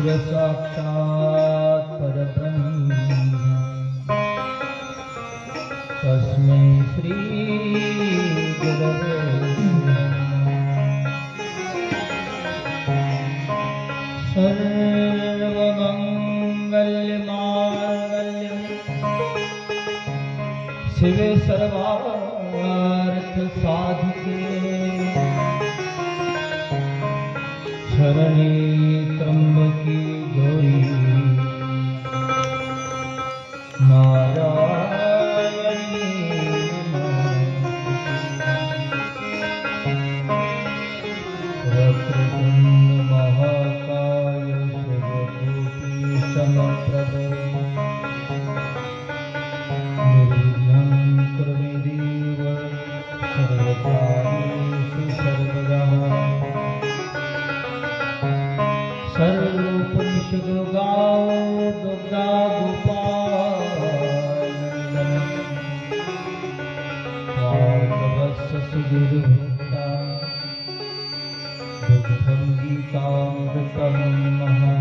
साक्षात् परब्रह्म तस्मै श्री गुरवे सर्वमंगलमांगल्यं शिवे सर्वार्थ साधिके शरणे त्र्यंबके गौरी नारायणी वक्रतुंड महाकाय सर्वभूति समप्रभ निर्विघ्नं कुरु मे देव सर्वकार्येषु सर्वदा सर्वोपनिषदगाओ दुर्गा गोपालवत्स सुदुर्भुक्ता दुग्धं गीतामृतं महा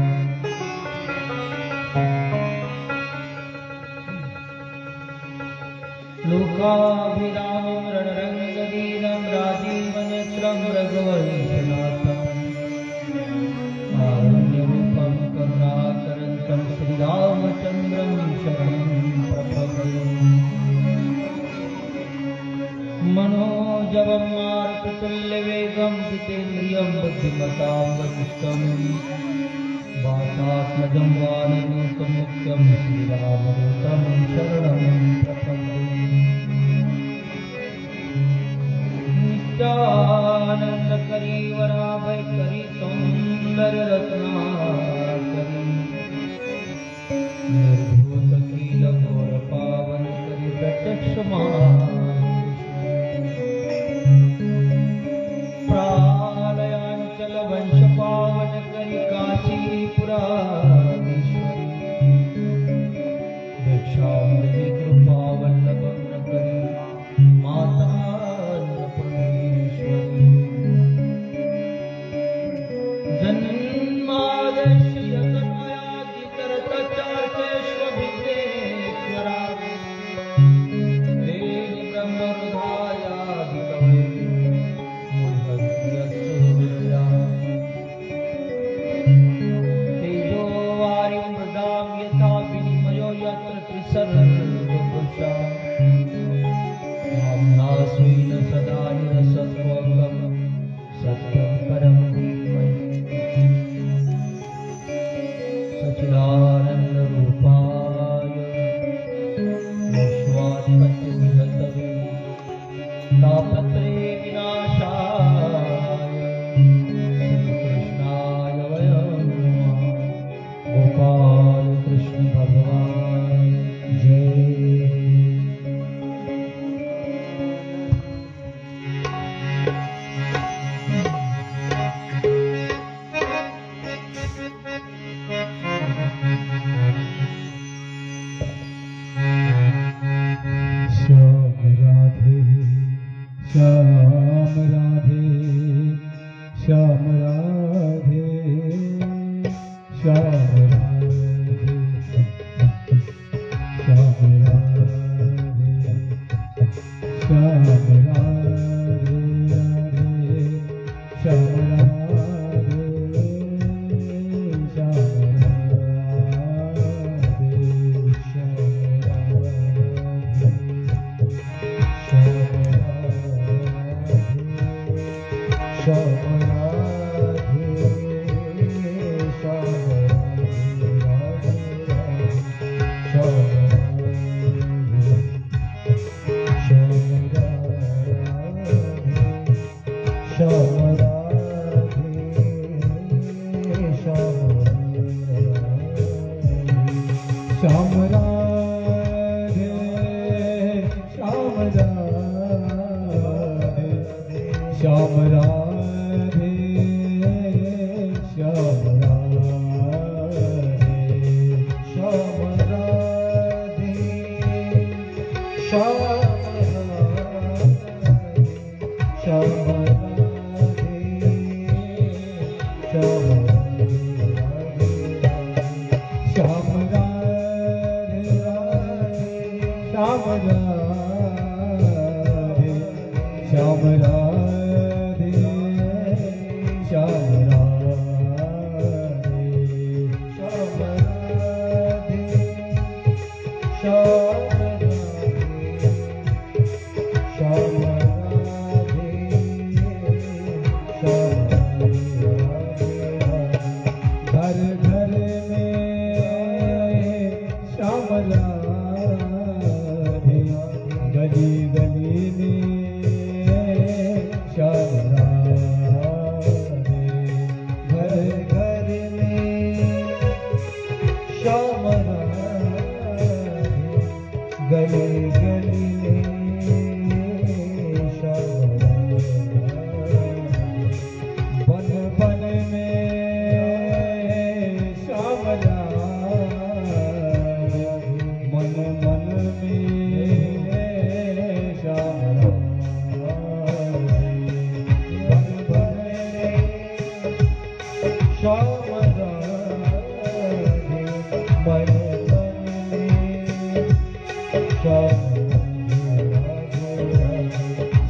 लोकाभिरामं रणरङ्गदीनं राजीवनेत्रं रघुवंशनाथम् आरण्यरूपं करुणाकरन्तं श्रीरामचन्द्रं शरणं प्रपद्ये मनोजवं मारुततुल्यवेगं जितेन्द्रियं बुद्धिमतां वरिष्ठं वातात्मजं वानरयूतं मुख्यं श्रीरामदूतं शरणं प्रपद्ये नित्यानन्दकरी वराभयकरी सौन्दर्य रत्नाकरी निर्भूत कील घोर पावन करी प्रत्यक्ष प्रालयांचल वंश पावन करी काशीपुराधीश्वरी भिक्षामृति कृपावल्लभं करी माता श्याम राधे श्याम राधे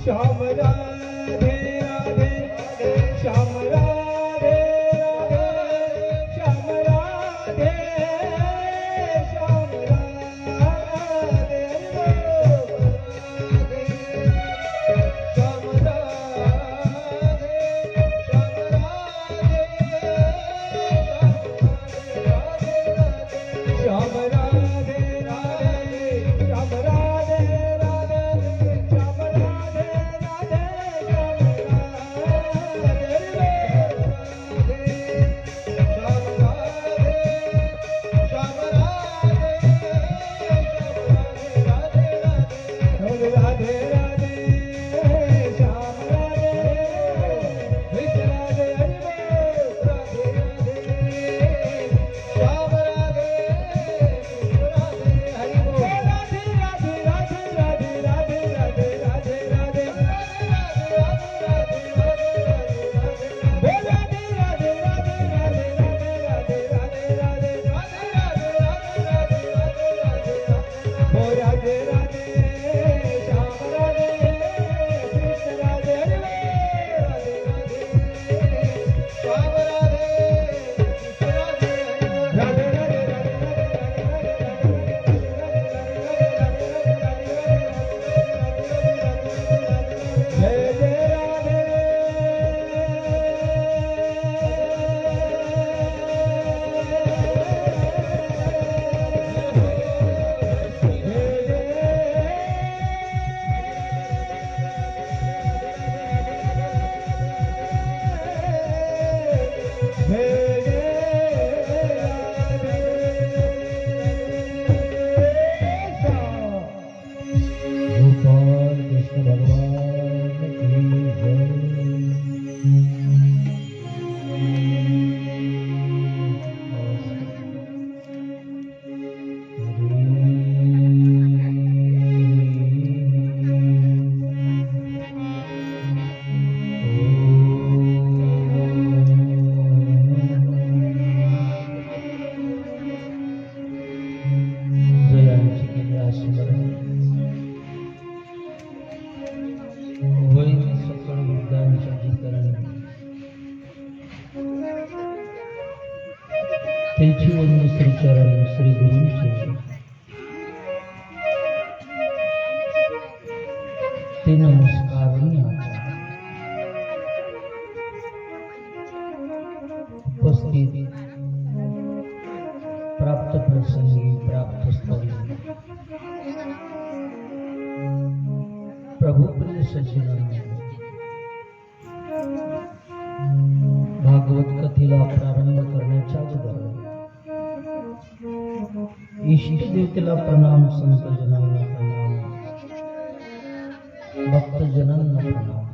श्याम राधे श्याम श्रीचरण श्री गुरुंचे ते नमस्कारांनी उपस्थित प्राप्त प्रसंगी प्राप्त स्थळी प्रभुप्रिय सज्जनांनी भागवत कथेला प्रारंभ करण्याच्या अगोदर इष्टदेवतेला प्रणाम, संतजनांना प्रणाम, भक्तजनांना प्रणाम.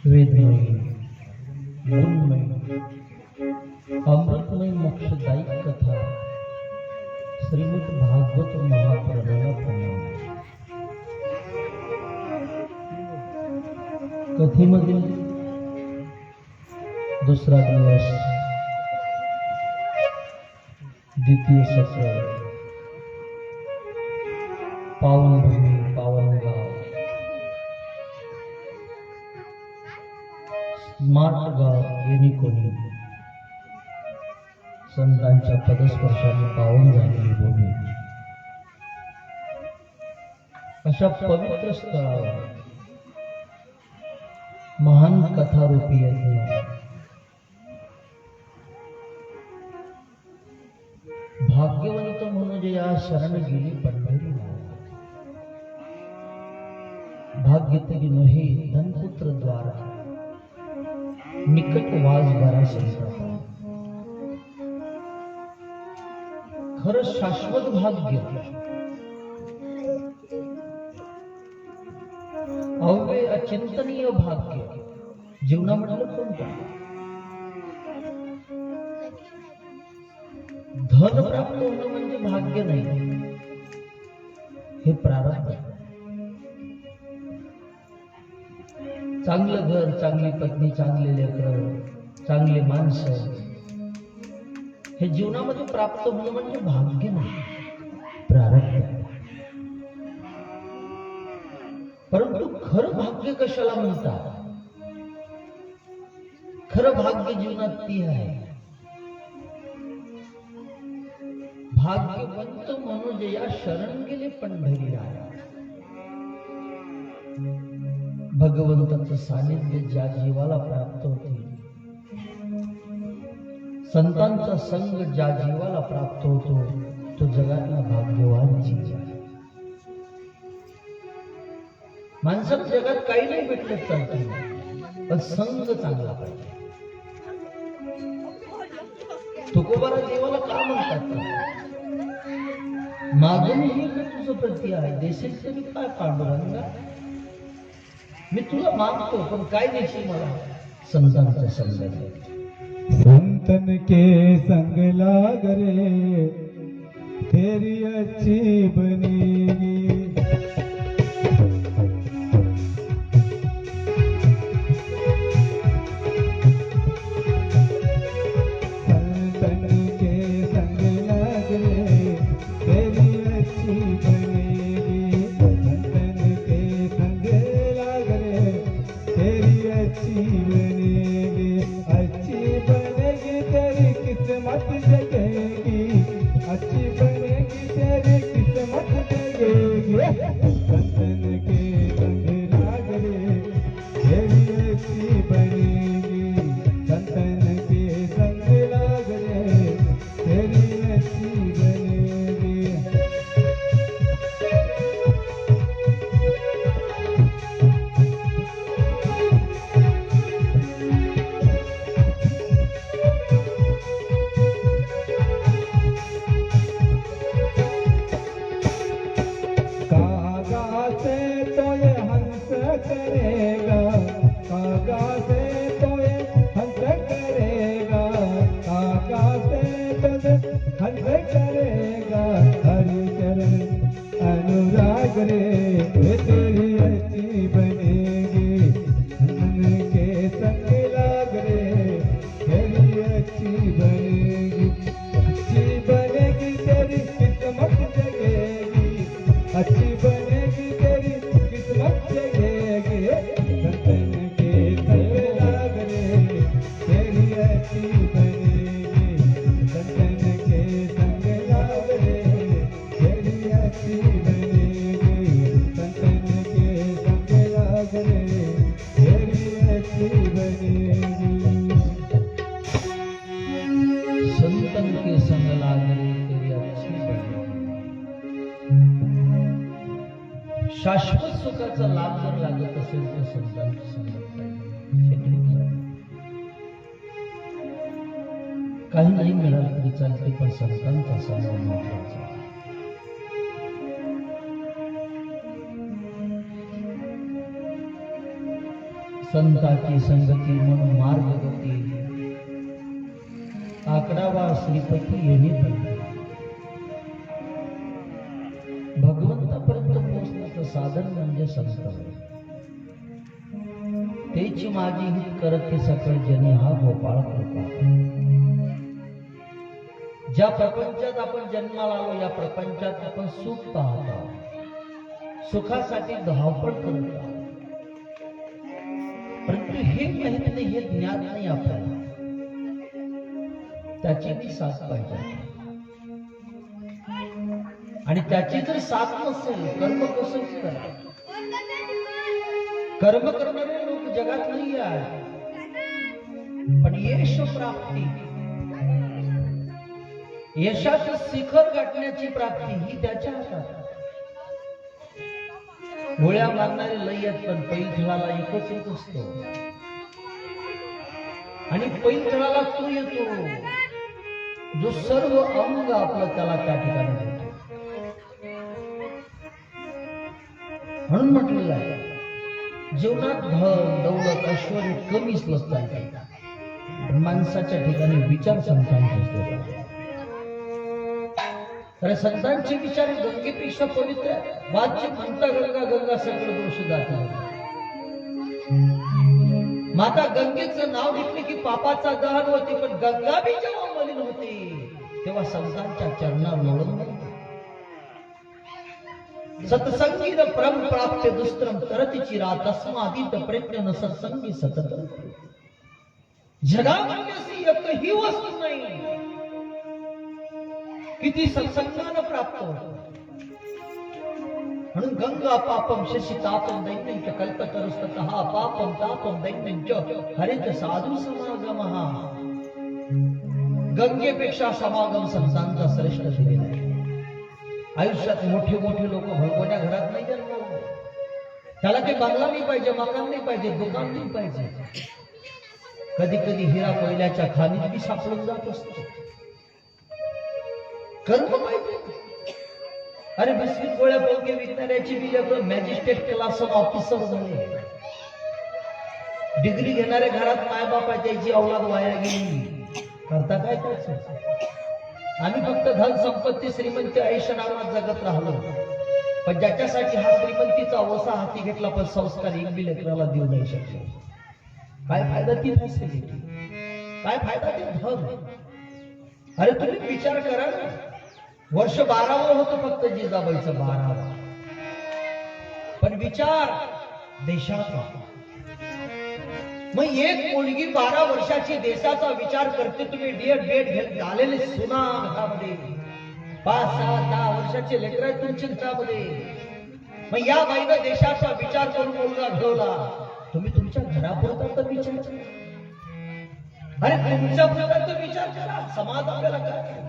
वेदमयी गुणमयी अमृतमय मोक्षदायी कथा श्रीमद भागवत महापुराणाला प्रणाम. कथेमधील दुसरा दिवस, द्वितीय सत्र, पावन भूमी, पावन गाव, स्मार्ट गाव येणे कोणी संतांच्या पदस्पर्शाने पावन झालेली भूमी अशा पवित्र स्थळावर महान कथारूपी यज्ञ भाग्यवंत म्हणून या शरण गेली पंढरी भाग्य तरी नहे धनपुत्र द्वारा निकट वाज बरा संताप खरं शाश्वत भाग्य अव्यय अचिंतनीय भाग्य जीवनामधलं कोणतं धन प्राप्त होणं म्हणजे भाग्य नाही, हे प्रारब्ध. चांगलं घर, चांगली पत्नी, चांगले लेकरं, चांगले माणसं हे जीवनामध्ये प्राप्त होणं म्हणजे भाग्य नाही, प्रारब्ध. परंतु खरं भाग्य कशाला म्हणतात? खरं भाग्य जीवनात ती आहे भाग्यवंत म्हणून या शरण गेले पंढरीला. भगवंताचं सानिध्य ज्या जीवाला प्राप्त होते, संतांचा संग ज्या जीवाला प्राप्त होतो, तो जगातला भाग्यवान जीव आहे. माणसाला जगात काही नाही भेटलं चालतं, पण संग चांगला पाहिजे. तुकोबाला देवाला का म्हणतात? मागून ही तुझं प्रती आहे, देशील तरी काय पांडुरंगा? मी तुला मागतो, पण काय देशील मला? संतांचा संग. संतन के संग लाग रे तेरी अच्छी बनेगी. शाश्वत सुखाचा लाभ जर लागत असेल तर संतांची संगत पाहिजे. काही नाही मिळालं तरी चालते, पण संतांचा संग महत्वाचा. संताची संगती म्हणून मार्गगती आकडावा श्रीपती येणे पाहिजे. भगवंतापर्यंत पोहोचण्याचं साधन म्हणजे संत. तेची माझी हित करते सकळ जनी हा गोपाळ कृपा. ज्या प्रपंचात आपण जन्माला आलो, या प्रपंचात आपण सुख पाहत आहोत, सुखासाठी धावपळ करत आहोत. परंतु हे माहित नाही, हे ज्ञान नाही आपल्याला. त्याची ती साथ पाहिजे. आणि त्याची जर साथ नसेल, कर्म कसं करा. कर्म करणारे लोक जगात नाही आहे, पण यश प्राप्ती, यशाचं शिखर गाठण्याची प्राप्ती ही त्याच्या हातात. गोळ्या मारणारे लय आहेत, पण पैठळाला एकच एक असतो. आणि पैठळाला तो येतो जो सर्व अंग आपलं त्याला त्या ठिकाणी देतो. म्हणून म्हटलेलं आहे, जीवनात धन दौलत ऐश्वर्य कमीच नसतात, माणसाच्या ठिकाणी विचार संतांचे असतात. अरे संतांचे विचार गंगेपेक्षा पवित्र आहे. वाच्य म्हणता गंगा गंगा सगळं दोष जातात. माता गंगेचं नाव घेतले की पापाचा दहन होते, पण गंगा बी जेव्हा मलिन होते तेव्हा संतांच्या चरणावर लोळून जाते. सत्संगीन परम प्राप्य दुस्त्रम तरतीची रात तस्मादित प्रयत्न सत्संगी सतत. जगामध्ये एकही वस्तू नाही किती सत्संगानं प्राप्त होतो. म्हणून गंगा पापम शशी तापम दैन्यंच कल्पतरुस्ततः पापम तापम दैन्यंच हरित साधू समागम. गंगेपेक्षा समागम संतांचा श्रेष्ठ दिलेला आहे. आयुष्यात मोठे मोठे लोक भगवत्या घरात नाही जन्मले. त्याला काही बंगला नाही पाहिजे, मकान नाही पाहिजे, दुकान नाही पाहिजे. कधी कधी हिरा कोयल्याच्या खाणीत बी सापडून जात असतो. कर्म पाहिजे. अरे बिस्किट गोळ्या पोळके विकणाऱ्याची बी मॅजिस्ट्रेट क्लास ऑफिसर झाले. डिग्री घेणाऱ्या घरात मायबापा त्याची औलाद वाया गेली. करता काय करायचं. आम्ही फक्त धन संपत्ती श्रीमंती आयुष्यनामात जगत राहिलो, पण ज्याच्यासाठी हा श्रीमंतीचा ओसा हाती घेतला पण संस्कार एक बी लेकराला देऊ नाही शकले. काय फायदा ती फॅसिलिटी, काय फायदा ते धन. अरे तुम्ही विचार करा, वर्ष 12वं होतं फक्त जिजाबाईचं 12वं, पण विचार देशाचा. मग एक मुलगी 12 वर्षाची देशाचा विचार करते. तुम्ही डेट घेत आलेले सुना घरामध्ये 5-6-10 वर्षाचे लेकर आहेत तुमच्या घरामध्ये. मग या बाईनं देशाचा विचार करून मुलगा घडवला. तुम्ही तुमच्या घरापुरता तर विचार करा. अरे तुमच्या पुरता तर विचार करा. समाज आपल्याला काय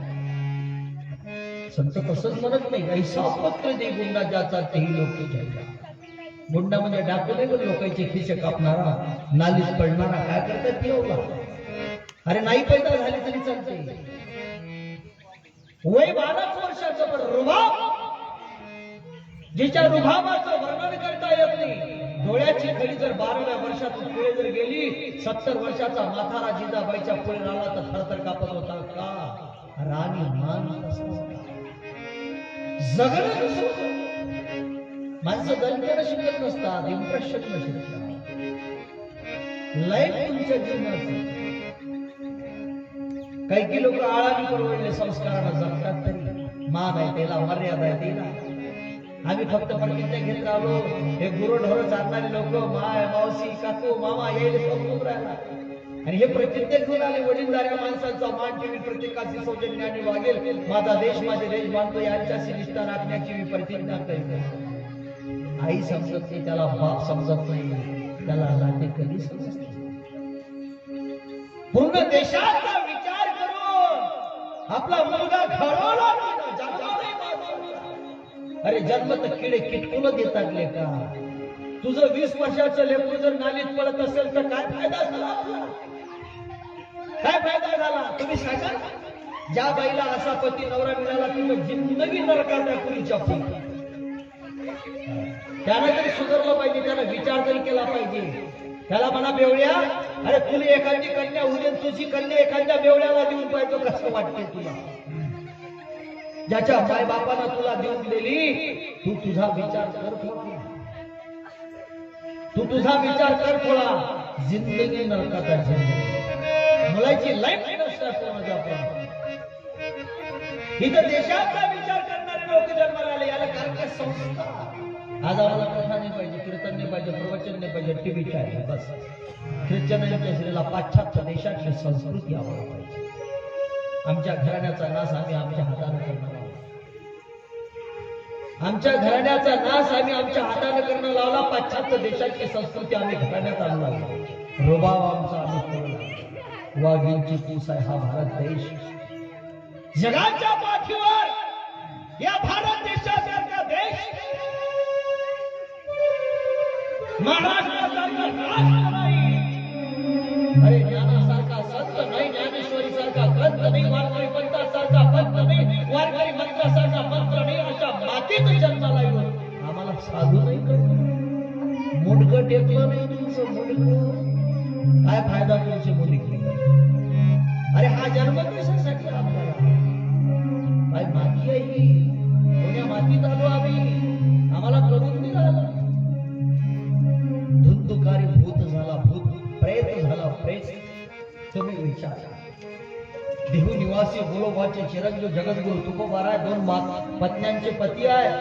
संत तसंच म्हणत नाही. ऐसा पत्र दे गुंडा ज्याचा तेही लोक घ्यायचा. गुंडा म्हणजे डाकू नाही, पण लोकांचे खिसे कापणारा, नालीत पडणारा. काय करतात ती एवढा. अरे नाही पैदा झाली तरी चालते. वय 12 वर्षाचं, पण रुबाब, जिच्या रुबाबाचं वर्णन करता येत नाही. डोळ्याची खडी जर 12व्या वर्षातून पुढे जर गेली, 70 वर्षाचा म्हातारा जिजाबाईच्या पुढे राहिला तर थरथर कापत होता. का राणी मान जगणं. माणसं गणितानं शिकत नसतात, इम्प्रेशन शिकतात. लाईफ तुमच्या जीवनाचं. काही लोक आळाने परवडले संस्काराला जगतात, तरी मान आहे त्याला, मर्यादा आहे त्याला. आम्ही फक्त प्रतिज्ञा घेत राहिलो. हे गुरुढोर चालणारे लोक माय मावशी काकू मामा यायला समजून राहिला. आणि हे प्रतिज्ञा घेऊन आले. वडीलधाऱ्या माणसांचा मान ठेवी प्रत्येकाची सौजन्याने वागेल. माझा देश माझे देश मानतो यांच्याशी निष्ठा राखण्याची मी प्रतिज्ञा करते. आई समजत नाही, त्याला बाप समजत नाही, त्याला नाते कधी समजत नाही. पूर्ण देशाचा विचार करून आपला मुलगा घडवला. अरे जन्म तर किडे किटकुलं देतात लेका. तुझं 20 वर्षाचं लेकरू जर नालीत पडत असेल तर काय फायदा झाला आपला. काय फायदा झाला तुम्ही सांगा. ज्या बाईला असा पती नवरा मिळाला तुझं जिंदगी नरकाच्या पुरीच्या पुरी. त्याला तरी सुधारलं पाहिजे, त्याला विचार तरी केला पाहिजे. त्याला म्हणा बेवड्या, अरे तुला एखादी कन्या उद्या तुझी कन्या एखाद्या बेवड्याला देऊन पाहिजे. कसं वाटते तुला. ज्याच्या माय बापानं तुला देऊन दिली, तू तुझा विचार कर थोडा. तू तुझा विचार कर थोडा. जिंदगी नरकाचा जिंदगी, मुलाची लाईफ नष्ट इथं देशाचा विचार करणारे लोक जन्माला आले. याला कारण संस्था. आज आम्हाला कथा नाही पाहिजे, कीर्तन नाही पाहिजे, प्रवचन नाही पाहिजे टीव्ही चॅनल बस. ख्रिश्चनांच्या श्रीला पाश्चात्य देशातली संस्कृती आम्हाला पाहिजे. आमच्या घराण्याचा नाश आम्ही आमच्या हाताने करणार आहोत. आमच्या घराण्याचा नाश आम्ही आमच्या हाताने करणं लावला. पाश्चात्य देशाची संस्कृती आम्ही घराण्यात आणू लागलो. रुबाब आमचा आम्ही करू. वाघींची पूस आहे हा भारत देश. जगाच्या पाठीवर या भारत देशासारखा देश, महाराष्ट्रासारखा राष्ट्र नाही. अरे ज्ञानासारखा संत नाही, ज्ञानेश्वरी सारखा ग्रंथ नाही, वारकरी पंथासारखा पंथ नाही, वारकरी मंत्रासारखा मंत्र नाही. अशा मातीत जन्माला येऊन आम्हाला साधू नाही करतो. मुंडकं टेकलं नाही तुमचं मुंडकं, काय फायदा तुमचे मुंडकी. अरे हा जन्म कशासाठी आपल्याला? काय माती आहे ही? कोण्या मातीत आलो आम्ही? आम्हाला करून दिला. धुंदुकारी भूत झाला भूत, प्रेत झाला प्रेत. तुम्ही विचार. देहू निवासी गोलोबाचे चिरंजीव जगद्गुरु तुकोबाराय 2 पत्न्यांचे पती आहे.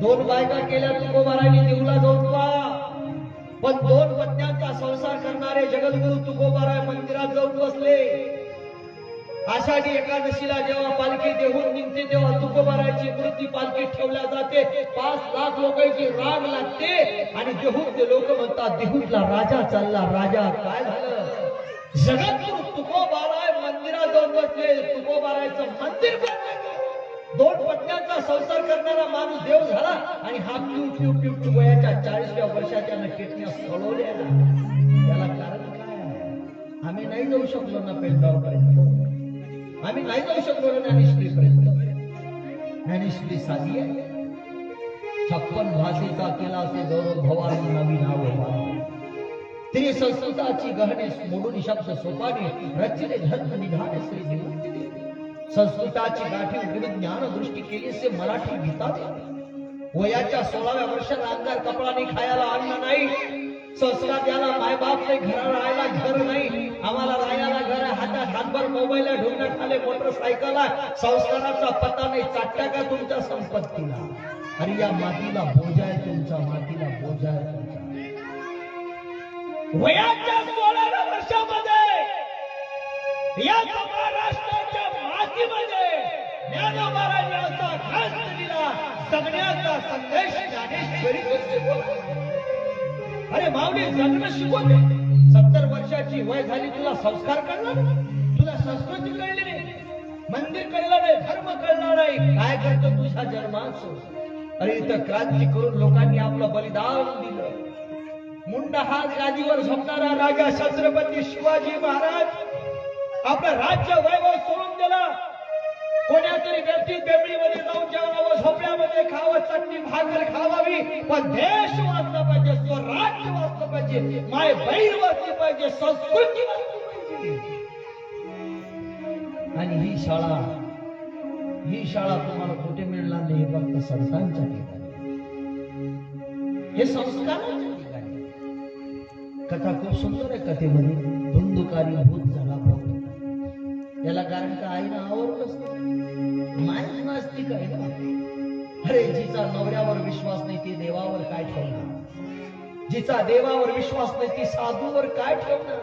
2 बायका केल्या तुकोबारायने देऊला जाऊन पहा. पण 2 पत्न्यांचा संसार करणारे जगद्गुरु तुकोबाराय मंदिरात जाऊन बसले. आषाढी एकादशीला जेव्हा पालखी देहून निघते तेव्हा तुकोबारायची मूर्ती पालखीत ठेवल्या जाते. 5 लाख लोकांची रांग लागते आणि देहूतले लोक म्हणतात देहूतला राजा चालला. राजा काय झालं? जगद्गुरु तुकोबाराय मंदिरात जाऊन बसले. तुकोबारायचं मंदिर बनलं. 2 पत्न्यांचा संसार करणारा माणूस देव झाला आणि हा पिऊ वयाच्या 40व्या वर्षाच्या किडन्या सोडवल्या. त्याला कारण काय आहे? आम्ही नाही जाऊ शकलो ना पेंटावरपर्यंत. आम्ही नाही जाऊ शकलो ना ज्ञानेश्वरीपर्यंत. ज्ञानेश्वरी साधी आहे. 56 भाषेचा केला असे गौरव भवानी नवी नाव. ती संस्कृताची गहने मोडून शब्द सोपाने रचले धर्म निधान श्री देव. संस्कृताची गाठी उघडून ज्ञान दृष्टी केली से मराठी गीतात. वयाच्या 16व्या वर्षात अंगार कपडाने खायला अन्न नाही. संस्कार याला मायबाप नाही, घरा राहायला घर नाही. आम्हाला राहायला घर आहे. हातात हातभर मोबाईल आहे, ढोंगणात खाले मोटरसायकल आहे. संस्काराचा पत्ता नाही. चाटता का तुमच्या संपत्तीला? अरे या मातीला बोजा आहे तुमचा, मातीला बोजा आहे तुमचा. वयाच्या 16व्या वर्षामध्ये या महाराष्ट्राच्या मातीमध्ये ज्ञानोबारांनी असा ग्रंथ दिला. जगण्याचा संदेश ज्ञानेश्वरी बोलते. अरे माऊली जगणं शिकवते. 70 वर्षाची वय झाली, तुला संस्कार कळला नाही, तुला संस्कृती कळली नाही, मंदिर कळलं नाही, धर्म कळला नाही. काय करतो तुझ्या जन्माचं? अरे इथं क्रांती करून लोकांनी आपलं बलिदान दिलं. मुंडा हा गादीवर झोपणारा राजा छत्रपती शिवाजी महाराज आपलं राज्य वैभव सोडून दिला. कोण्यातरी व्यक्ती बेंबळीमध्ये जाऊन जेवणावं, झोपड्यामध्ये खावं, चटणी भाकर खावावी, पण देश वाचला पाहिजे, स्वराज्य वाचलं पाहिजे, माय बहीण वाचली पाहिजे, संस्कृती वाचली पाहिजे. आणि ही शाळा तुम्हाला कुठे मिळणार नाही, फक्त संतांच्या ठिकाणी. हे संस्काराच्या ठिकाणी. कथा खूप सुंदर आहे. कथेमध्ये धुंदुकारी भूत झाला भूत. याला कारण का आईनं आवडलंच नाही. मायच नास्तिक आहे ना. अरे जिचा नवऱ्यावर विश्वास नाही ती देवावर काय ठेवणार? जिचा देवावर विश्वास नाही ती साधूवर काय ठेवणार?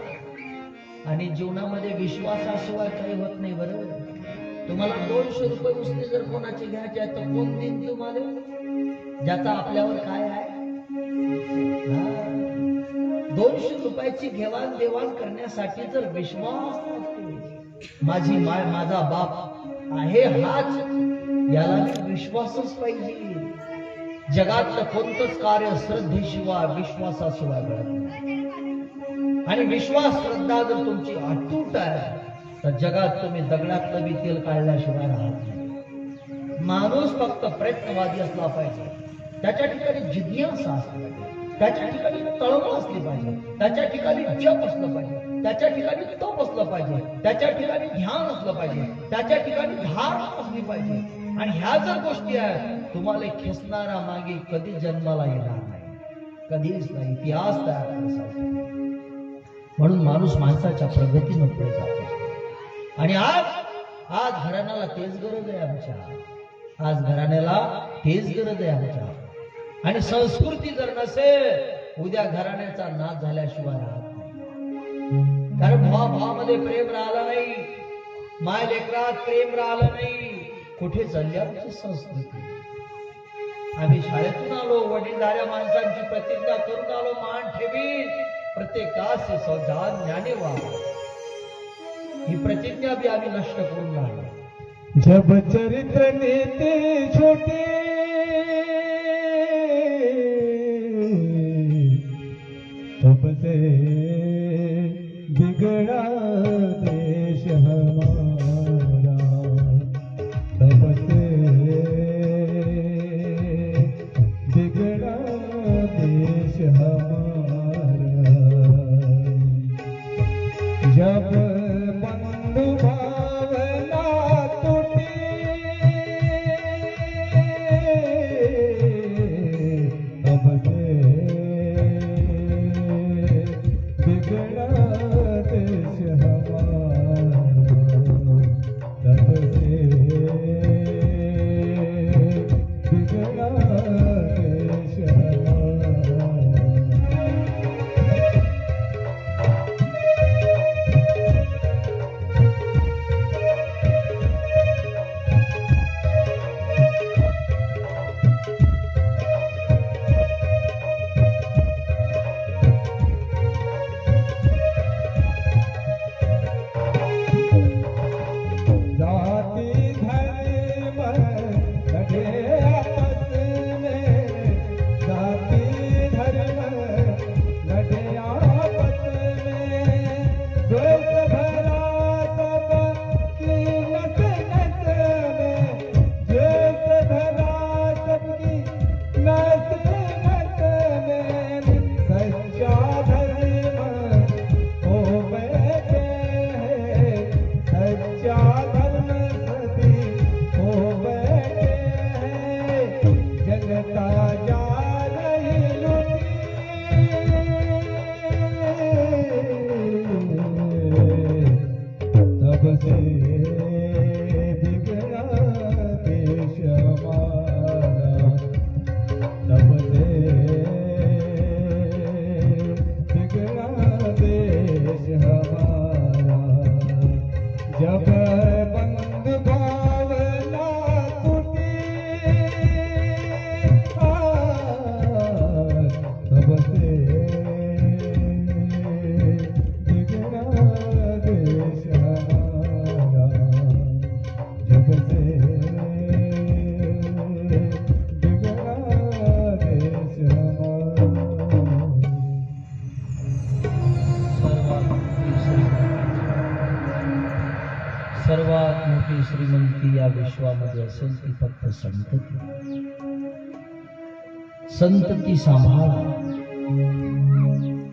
आणि जीवनामध्ये विश्वासाशिवाय काही होत नाही. बरोबर. तुम्हाला 200 रुपये उसने जर कोणाचे घ्यायचे आहेत तर कोण देईन तुम्हाला? ज्याचा आपल्यावर काय आहे. 200 रुपयाची घेवाण देवाण करण्यासाठी जर विश्वास नसतो, माझी माय माझा बाप आहे हाच, याला विश्वासच पाहिजे. जगातलं कोणतंच कार्य श्रद्धेशिवाय विश्वासाशिवाय घडत नाही. आणि विश्वास श्रद्धा जर तुमची अटूट आहे तर जगात तुम्ही दगडातलं बी तेल काढल्याशिवाय राहत नाही. माणूस फक्त प्रयत्नवादी असला पाहिजे. त्याच्या ठिकाणी जिज्ञासा असली पाहिजे, त्याच्या ठिकाणी तळमळ असली पाहिजे, त्याच्या ठिकाणी जप असलं पाहिजे, त्याच्या ठिकाणी तप असलं पाहिजे, त्याच्या ठिकाणी ध्यान असलं पाहिजे, त्याच्या ठिकाणी धारणा असली पाहिजे. आणि ह्या जर गोष्टी आहेत, तुम्हाला खेचणारा मागे कधी जन्माला येणार नाही, कधीच नाही. इतिहास तयार करायचा. म्हणून माणूस माणसाच्या प्रगतीनं पुढे जातो. आणि आज घराण्याला तेच गरज आहे आमच्या. आज घराण्याला तेच गरज आहे आमच्या. आणि संस्कृती जर नसेल, उद्या घराण्याचा नाश झाल्याशिवाय राहत नाही. कारण भावामध्ये प्रेम राहिलं नाही, माय लेकरात प्रेम राहिलं नाही, कुठे चालली आमची संस्कृती? आम्ही शाळेतून आलो, वडीलधाऱ्या माणसांची प्रतिज्ञा करून आलो, मान ठेवी प्रत्येकास सौजान ज्ञाने व्हावं. ही प्रतिज्ञा बी आम्ही नष्ट करून राहिलो. जब चरित्र नीति छोटी तब से बिगड़ा देश हमारा, तब से बिगड़ा देश हमारा. जब बंधु भावना टूटी तब से बिगड़ा देश हमारा, तब से बिगड़ा देश हमारा. जाति धर्म लड़े आपस में, जाति धर्म लड़े आपस में, द्वेष भरा सबकी नस नस में, द्वेष भरा सबकी नस नस में. सच्चा धर्म हो बैठे हैं, सच्चा धर्म सभी हो बैठे हैं. जनता जा रही लुटी, तब से बिगड़ा देश हमारा, तब से बिगड़ा देश हमारा. जब बंधु भावना टूटी तब से बिगड़ा देश हमारा, जब से बिगड़ा देश हमारा. सर्वात मोठी श्रीमंती या विश्वामध्ये असेल ती फक्त संतती. संतती सांभाळा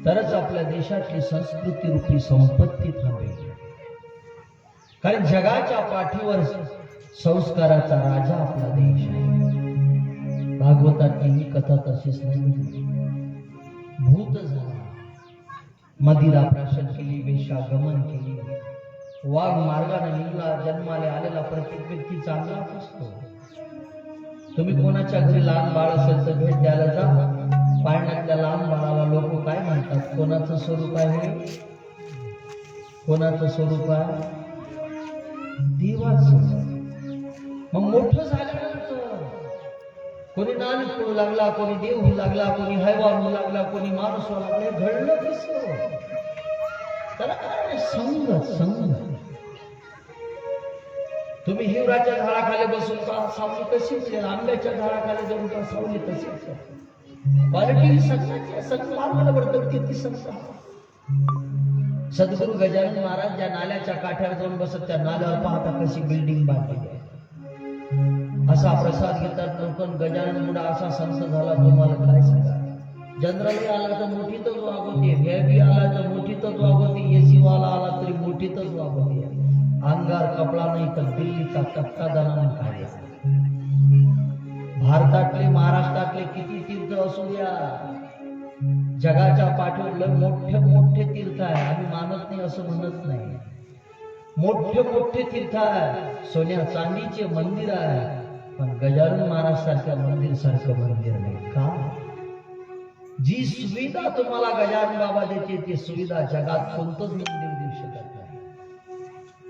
तरच आपल्या देशातली संस्कृती रूपी संपत्ती थांबेल. कारण जगाच्या पाठीवर संस्काराचा राजा आपला देश आहे. भागवतातली ही कथा तशीच नाही. भूत झाला, मदिरा प्राशन केली, वेश्यागमन केली, वाघ मार्गाने निघाला. जन्माला आलेला प्रत्येक व्यक्ती चांगलाच असतो. तुम्ही कोणाच्या घरी लहान बाळ असेल तर भेट द्यायला जा. पाळण्यातल्या लहान बाळाला लोक काय म्हणतात? कोणाचं स्वरूप आहे? कोणाचं स्वरूप आहे? देवाचं. मग मोठं झाल्यानंतर कोणी नानक होऊ लागला, कोणी देव होऊ लागला, कोणी हैवान होऊ लागला, कोणी माणूस होऊ लागला. घडलं कसं? त्याला काय? संग संग. तुम्ही हिवराच्या झाडाखाली बसून पहा, सावली कशीच आहे. आंब्याच्या झाडाखाली जाऊन पहा, सावली कशीच आहे. क्वालिटी संतांची संत मार्गाला पडतात किती संत. सद्गुरु गजानन महाराज ज्या नाल्याच्या काठ्यावर जाऊन बसत, त्या नाल्यावर पाहता कशी बिल्डिंग बांधली आहे. असा प्रसाद घेतात लोक. गजानन मुडा असा संत झाला, तुम्हाला काय सांगा. जनरली आला तर मोठीतच वागवते, व्हीआयपी आला तर मोठीतच वागवते, एसी वाला आला तरी मोठीतच वागवते. अंगार कपडा नाही तर दिल्लीचा तक्ता दणाने काढायचा. भारतातले महाराष्ट्रातले किती तीर्थ असू द्या, जगाच्या पाठीवर मोठे मोठे तीर्थ आहे. आम्ही मानत नाही असं म्हणत नाही. मोठे मोठे तीर्थ आहे, सोन्या चांदीचे मंदिर आहे, पण गजानन महाराज सारख्या मंदिर सारखं मंदिर नाही. का? जी सुविधा तुम्हाला गजानन बाबा देते ती सुविधा जगात कोणतंच मंदिर देऊ शकत नाही.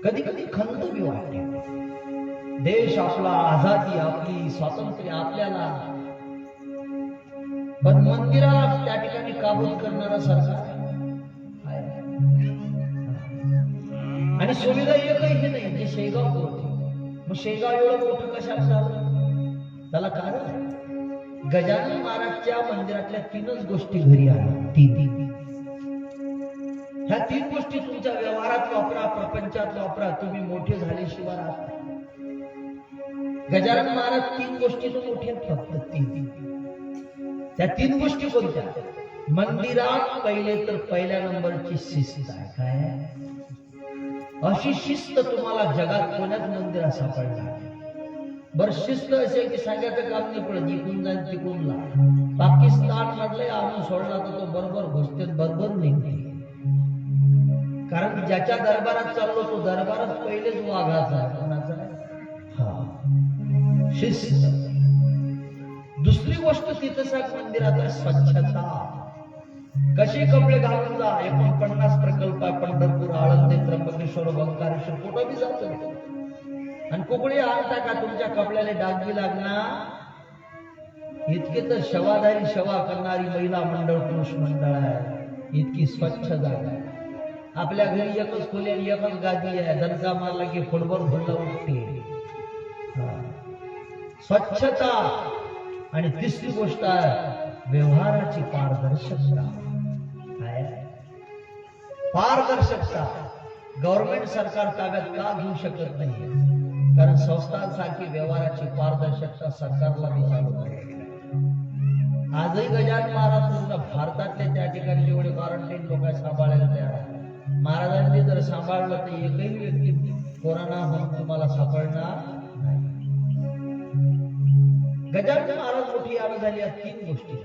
कधी कधी खंत बी वाटते. देश आपला, आझादी आपली, स्वातंत्र्य आपल्याला, पण मंदिराला त्या ठिकाणी काबूत करणारा सरकार आहे. आणि सुविधा एकही नाही. जे शेगाव होते, मग शेगाव एवढं मोठं कशाला झालं? त्याला कारण आहे. गजानन महाराजच्या मंदिरातल्या 3च गोष्टी घरी आल्या. 3 ह्या 3 गोष्टी तुमच्या व्यवहारात वापरा, प्रपंचात वापरा. तुम्ही मोठे झाल्याशिवाय राहत नाही. गजानन महाराज 3 गोष्टीतून मोठे आहेत, फक्त 3. त्या 3 गोष्टी कोणत्या? मंदिरात पहिले तर पहिल्या नंबरची शिस्त आहे. काय? अशी शिस्त तुम्हाला जगात कोणाच मंदिरात सापडणार. बर शिस्त असे की सांगायचं काम नाही पडत. इकून जाईल तिकूनला. पाकिस्तान मधले आणून सोडला तर तो बरोबर घुसतेत, बरोबर निघते. कारण ज्याच्या दरबारात चाललो तो दरबारात पहिलेच वाघाचा. कोणाचा? हा, शिस्त. दुसरी गोष्ट तिथं मंदिरात आहे स्वच्छता. कशी कपडे घालून जा. 49 प्रकल्प आहे. पंढरपूर, आळंदी, त्र्यंबकेश्वर, ओंकारेश्वर, कुठं बी जातो. आणि कुकडी आणता का तुमच्या कपड्याला डाग बी लागणार. इतके तर शवाधारी सेवा करणारी महिला मंडळ, पुरुष मंडळ आहे. इतकी स्वच्छ जागा आहे. आपल्या घरी एकच खोली आणि एकच गादी आहे. दणका मारला की फुटबॉल भरला उठते. स्वच्छता. आणि तिसरी गोष्ट आहे व्यवहाराची पारदर्शकता. काय? पारदर्शकता. गव्हर्नमेंट सरकार ताब्यात का घेऊ शकत नाही? कारण संस्थांसारखी व्यवहाराची पारदर्शकता सरकारला बी चालू आहे. आजही गजानन महाराज पूर्ण भारतातले त्या ठिकाणी जेवढे क्वारंटाईन लोक सांभाळायला तयार आहे. महाराजांनी जर सांभाळलं तर एकही व्यक्ती कोरोना म्हणून तुम्हाला सापडणार नाही. गजानन महाराज मोठी यावी झाली या 3 गोष्टी.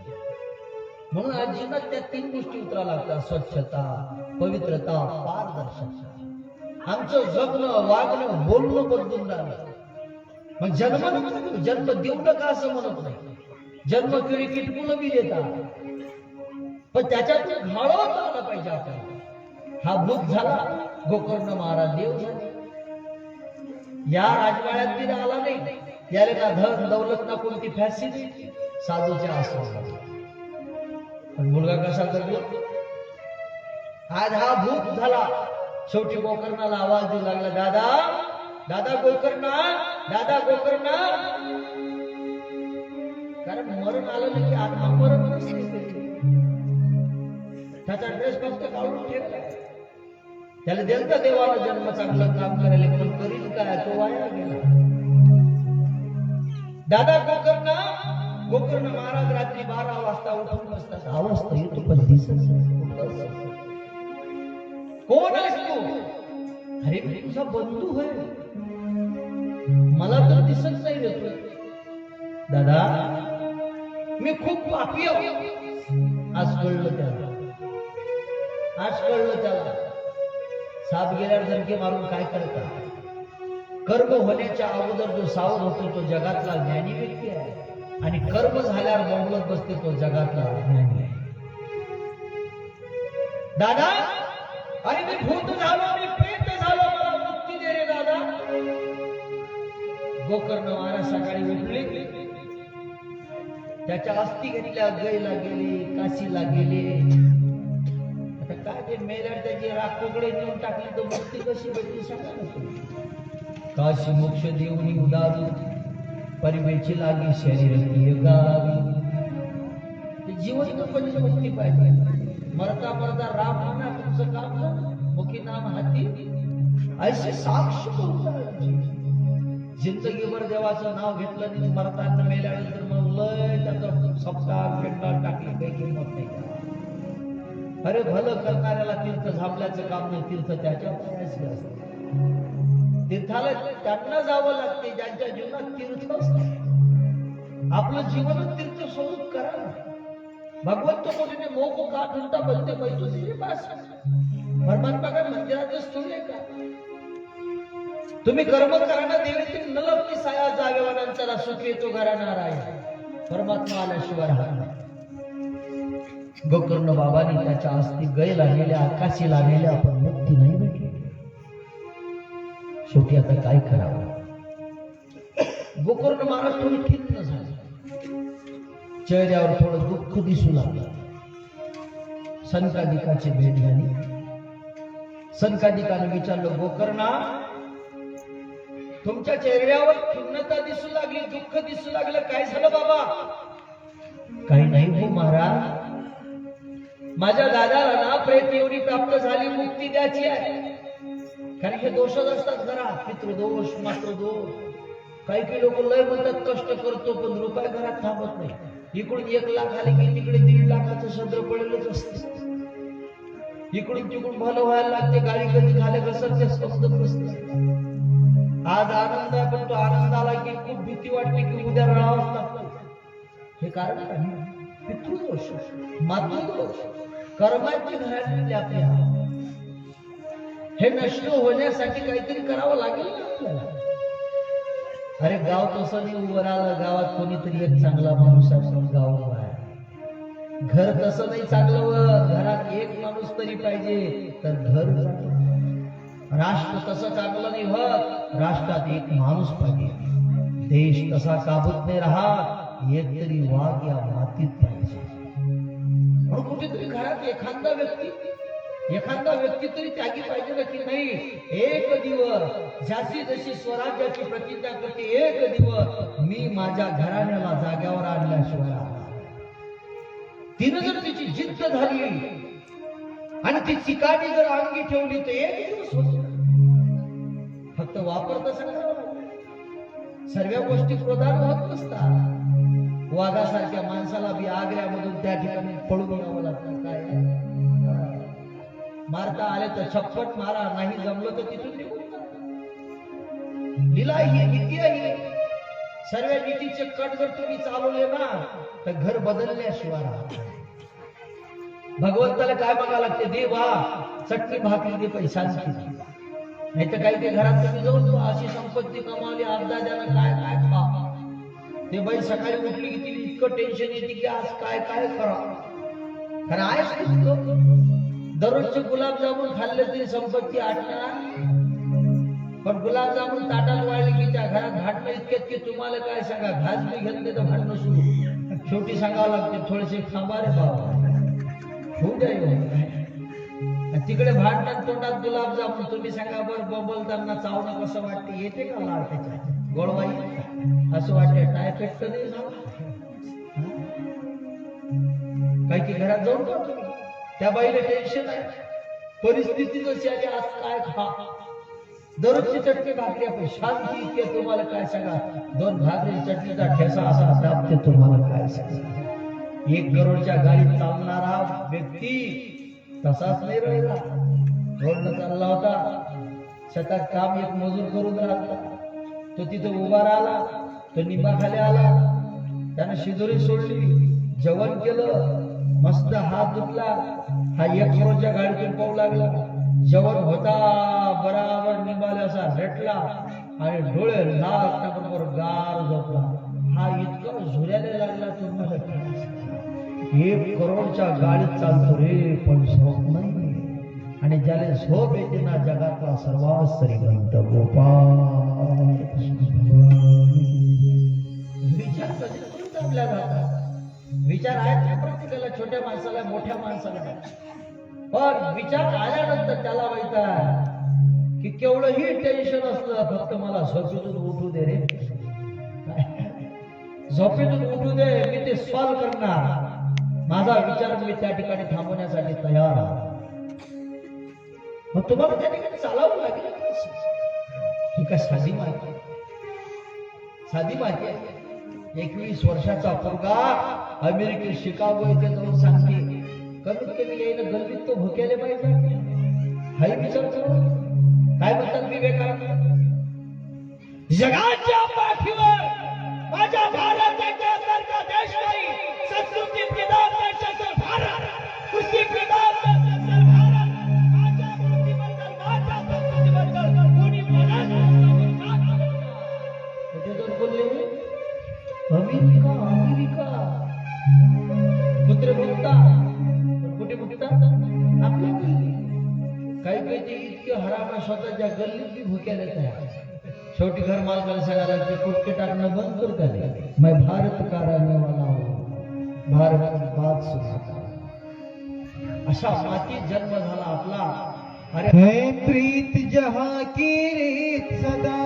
म्हणून आज जीवनात त्या 3 गोष्टी उतरा लागतात. स्वच्छता, पवित्रता, पारदर्शकता. आमचं जगणं, वागणं, बोलणं बदलून राहिलं. मग जन्म देऊ नका असं म्हणत नाही. जन्म किडी किटकुलं बी देतात, पण त्याच्यातून घाळवत आला पाहिजे आपल्याला. हा भूत झाला, गोकर्ण महाराज देव झाले. या राजवाड्यात बी आला नाही. याला ना धन दौलत ना कोणती फॅसिलिटी. साधूच्या आश्रमात. पण मुलगा कसा करतो? आज हा भूत झाला. शेवटी गोकर्णाला आवाज देऊ लागला, दादा दादा गोकर्णा, दादा गोकर्णा. कारण मरण आलं नाही की आत्मा मरण नसते. त्याचा ड्रेस फक्त काढून ठेवला. त्याला दिलता देवाला जन्म, चांगलं काम करायला, पण करील काय? तो वाया गेला. दादा गोकर्णा. गोकर्ण महाराज रात्री 12 वाजता उठून बसतात. आवाज तर येतो पण दिसत नाही. कोण आहेस तू? अरे तुझा बंधू आहे. मला तर दिसत नाही रे. दादा मी खूप पापी आहे. आज कळलं त्याला. आज कळलं त्याला. साप गेल्यावर जणके मारून काय करतात? कर्म होण्याच्या अगोदर जो सावध होतो तो जगातला ज्ञानी व्यक्ती आहे. आणि कर्म झाल्यावर बोंबलत बसते तो जगातला अज्ञानी आहे. दादा अरे मी भूत झालो, मी प्रेत झालो, मला मुक्ती दे रे दादा. गोकर्ण महाराज सकाळी उठले. त्याच्या अस्थी घेतल्या, गैला गेले, काशीला गेले. आता काय ते मेल्यावर त्याची राख कोकडे नेऊन टाकली तर मुक्ती कशी भेटली सांगा. काशी मोक्ष देऊनी उदारू, परिवेची लागी शरीर गावी. जीवन मुक्ती पाहिजे. मरता मरता राम म्हणा तुमचं काम झालं. मुखी नाम हाती ऐसे साक्ष जिंदगीभर देवाचं नाव घेतलं नाही. मरताना मेल्यानंतर मग लय त्याचं सप्ताह फेडणार टाकली, काही किंमत नाही. अरे भलं करणाऱ्याला तीर्थ झापल्याचं काम नाही. तीर्थ त्याच्या पायाशी असतं. तीर्थाला त्यांना जावं लागते ज्यांच्या जीवनात तीर्थ असतं. आपलं जीवन तीर्थ स्वरूप करा. भगवंत कोणीने मोह को का ढूंढता बनते बैठो तेरे पास. परमात्मा का मंदिरात स्थूल आहे का? तुम्ही कर्म करा देवीतील न लपती साया जावे वनांचा सुख येतो घराणार आहे. परमात्मा आल्याशिवाय राहणार. गोकर्ण बाबांनी त्याच्या अस्थी गै लागलेल्या आकाशी लागलेल्या आपण मुक्ती नाही भेटली. शेवटी आता काय करावं. गोकर्ण महाराज थोडी खिन्न झाले. चेहऱ्यावर थोडं दुःख दिसू लागलं. सनकादिकाची भेट झाली. सनकादिकाने विचारलं, गोकर्णा तुमच्या चेहऱ्यावर खिन्नता दिसू लागली, दुःख दिसू लागलं, काय झालं बाबा. काही नाही हो महाराज, माझ्या दादाला ना प्रेत एवढी प्राप्त झाली, मुक्ती द्यायची आहे. कारण हे दोषच असतात घरात, पितृदोष मातृदोष. काही लोक लय म्हणतात कष्ट करतो पण रुपये घरात थांबत नाही. इकडून 1 लाख आले की तिकडे 1.5 लाखाचं सदर पडलेलंच असते. इकडून तिकडून भलं व्हायला लागते, गाडी कधी झाले कसं ते समजत नसतं. आज आनंद आहे पण तो आनंद आला की खूप भीती वाटते की उद्या रडावंच लागतं. हे कारण काय? पितृदोष, मातृदोष, कर्माची घरातली आपल्या. हे नष्ट होण्यासाठी काहीतरी करावं लागेल ना आपल्याला. अरे गाव तसं नाही उभं राहिलं, गावात कोणीतरी एक चांगला माणूस असून गाव उभा आहे. घर तसं नाही चांगलं, घरात एक माणूस तरी पाहिजे तर घर चांगलं. राष्ट्र तसं चांगलं नाही होत, राष्ट्रात एक माणूस पाहिजे. देश तसा काबूत नाही राहत, एक तरी वाघ या मातीत पाहिजे. म्हणून कुठेतरी घरात एखादा व्यक्ती तरी त्यागी पाहिजे ना की नाही. एक दिवस ज्याची जशी स्वराज्याची प्रतिज्ञा करते, एक दिवस मी माझ्या घराण्याला जाग्यावर आणल्याशिवाय. तिनं जर तिची जिद्द झाली आणि ती चिकाटी जर अंगी ठेवली तर एक दिवस होतो. फक्त वापर तसा करावा. सर्व गोष्टी क्रोधाने होत नसतात. वाघासारख्या माणसाला बी आग्र्यामधून त्या ठिकाणी पळून यावं लागतं. काय मारता आले तर छप्पट मारा, नाही जमलं तर तिथून निघून जा. लीला ही नीती आहे. सर्व नीतीचे कट जर तुम्ही चालवले ना तर घर बदलल्याशिवाय. भगवंताला काय बघावं लागते, देवा चटणी भाकरी दे, पैशांची. नाही तर काही ते घरात तुम्ही जाऊन अशी संपत्ती कमावली, अर्धा द्यानं काय काय खा. ते बाई सकाळी उठली की तिला इतकं टेन्शन येते की आज काय काय करावं. कारण आहेच दररोजचे गुलाबजामुन खाल्ले तरी संपत्ती आटणार. पण गुलाबजामुन ताटात वाढले की त्या घरात भांडणं इतकेत की तुम्हाला काय सांगा, घास मी घेतले तर भांडणं सुरू. शेवटी सांगावं लागते थोडेसे थांबा रे बाबा, होऊ द्या. तिकडे भांडणात तोंडात गुलाबजामुन. तुम्ही सांगा बरं बोलताना चावणं कसं वाटते, येते का लाड त्याच्या गोळवाई असं वाटते. टायफाईड तर नाही झाला काही की घरात जाऊन करतो. त्या बाईला टेन्शन आहे, परिस्थिती जशी आली आज काय खा. दररोजची चटणी भाकरी आपण शांती इतके तुम्हाला काय सांगा. 2 भाकरी चटणीचा ठेसा असा दाबते तुम्हाला काय सांगा. 1 करोडच्या गाडीत चालणारा व्यक्ती तसाच नाही राहिला. रोडला चालला होता, शेतात काम एक मजूर करून राहिला. तो तिथं उभा राहिला, तो निंबाखाली आला, त्यानं शिदोरी सोडली, जेवण केलं, मस्त हात धुतला. हा 1 करोडच्या गाडीतून पाहू लागला. जेवण होता बराबर निंबाले असा रेटला आणि डोळे लाल बरोबर गार झोपला. हा इतका झुऱ्याला लागला तुम्हाला. 1 करोडच्या गाडीत चालतो रे पण झोप नाही. आणि ज्याला झोप येते ना जगातला सर्वात श्रीमंत गोपाळ. विचार कधी करून दाबल्या जातात. विचार आहेत ना प्रत्येकाला, छोट्या माणसाला मोठ्या माणसाला. पण विचार आल्यानंतर त्याला माहित आहे की केवढंही टेन्शन असलं, फक्त मला झोपेतून उठू दे रे, झोपेतून उठू दे, मी ते सॉल्व करणार. माझा विचार मी त्या ठिकाणी थांबवण्यासाठी तयार आहे. मग तुम्हाला त्या ठिकाणी चालावं लागेल. ही काय साधी माहिती, साधी माहिती आहे. 21 वर्षाचा पोरगा अमेरिकेत शिकागो येथे जाऊन सांगते, कमीत कमी यायला गल्लीत तो भुकेले पाहिजे. हाही विचार करू. काय म्हणतात विवेकानंद, जगाच्या पाठीवर माझ्या भारताच्या सारखा देश नाही. संस्कृती प्रधान देशाचं भारत, कुस्ती प्रधान देशाचं भारत. माझ्या मातीबद्दल, माझ्या संस्कृतीबद्दल कोणी बोलत कुठे जाऊन बोलले. अमेरिका, अमेरिका कुत्रे बोलतात आपल्या गल्ली काही काही ते इतके हरामा स्वतःच्या गल्लीत बी भुक्याले तयार. शेवटी घर मालकाला सांगायला ते कुटके टाकणं बंद कर करे. मैं भारत का रहने वाला हूँ, भारत की बात सुनाता. अशा मातीत जन्म झाला आपला. अरे है प्रीत जहाँ की रीत सदा,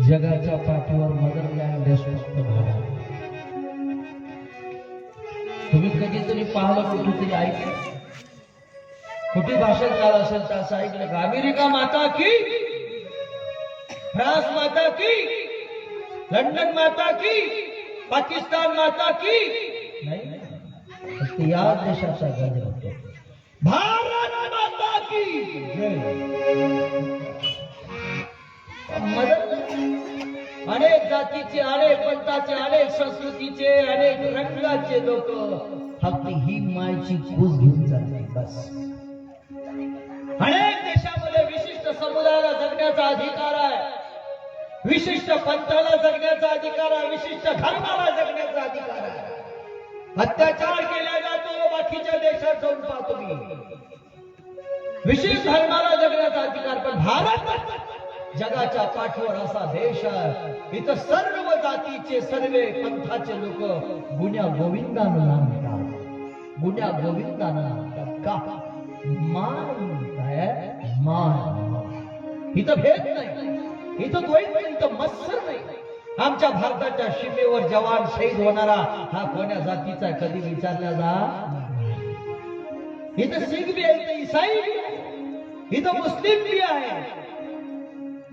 जगाच्या पाठीवर मदरलँड देशमुक्त भागा. तुम्ही कधीतरी पाहिलं, कुठेतरी ऐकलं, कुठे भाषण झालं असेल तर असं ऐकलं का अमेरिका माता की, फ्रान्स माता की, लंडन माता की, पाकिस्तान माता की? नाही, फक्त या देशाचा गज होतो भारत माता की. अनेक जातीचे, अनेक पंथाचे, अनेक संस्कृतीचे, अनेक रंगाचे लोक फक्त ही मायची कूस घेऊन चालले बस. अनेक देशामध्ये विशिष्ट समुदायाला जगण्याचा अधिकार आहे, विशिष्ट पंथाला जगण्याचा अधिकार आहे, विशिष्ट धर्माला जगण्याचा अधिकार आहे. अत्याचार केला जातो बाकीच्या देशात जाऊन पाहतो मी. विशिष्ट धर्माला जगण्याचा अधिकार, पण भारत जगाच्या पाठीवर असा देश आहे, इथं सर्व जातीचे, सर्व पंथाचे लोक गुण्या गोविंदानं नामतात, गुण्या गोविंदानं नामतात. का? मान काय? मान. इथं भेद नाही, इथं द्वैत नाही, इथं मत्सर नाही. आमच्या भारताच्या सीमेवर जवान शहीद होणारा हा कोण्या जातीचा कधी विचारला जा? इथं सिख बी आहे, इथं ईसाई बी आहे, इथं मुस्लिम बी आहे.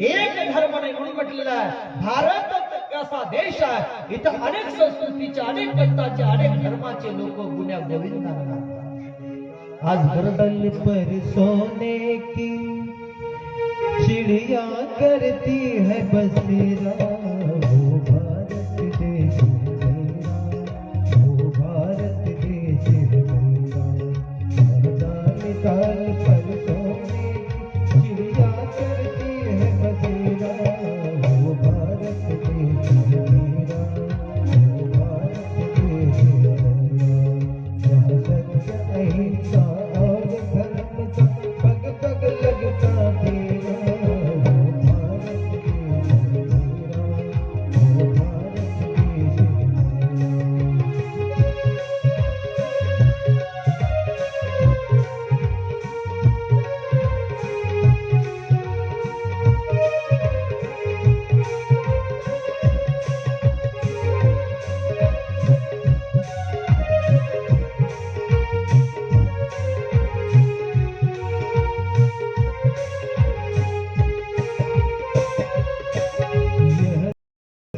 एक धर्म नाही म्हणून म्हटलेलं आहे भारत असा देश आहे, इथं अनेक संस्कृतीचे, अनेक पंथाचे, अनेक धर्माचे लोक गुण्या गोविंदांना. आज गर्दन पर सोने की चिड़िया करती है बसेरा, वो भारत देश मेरा, वो भारत देश मेरा. अहिंसा और धर्म का पग पग लगता तेरा वो भारत देश मेरा, वो भारत देश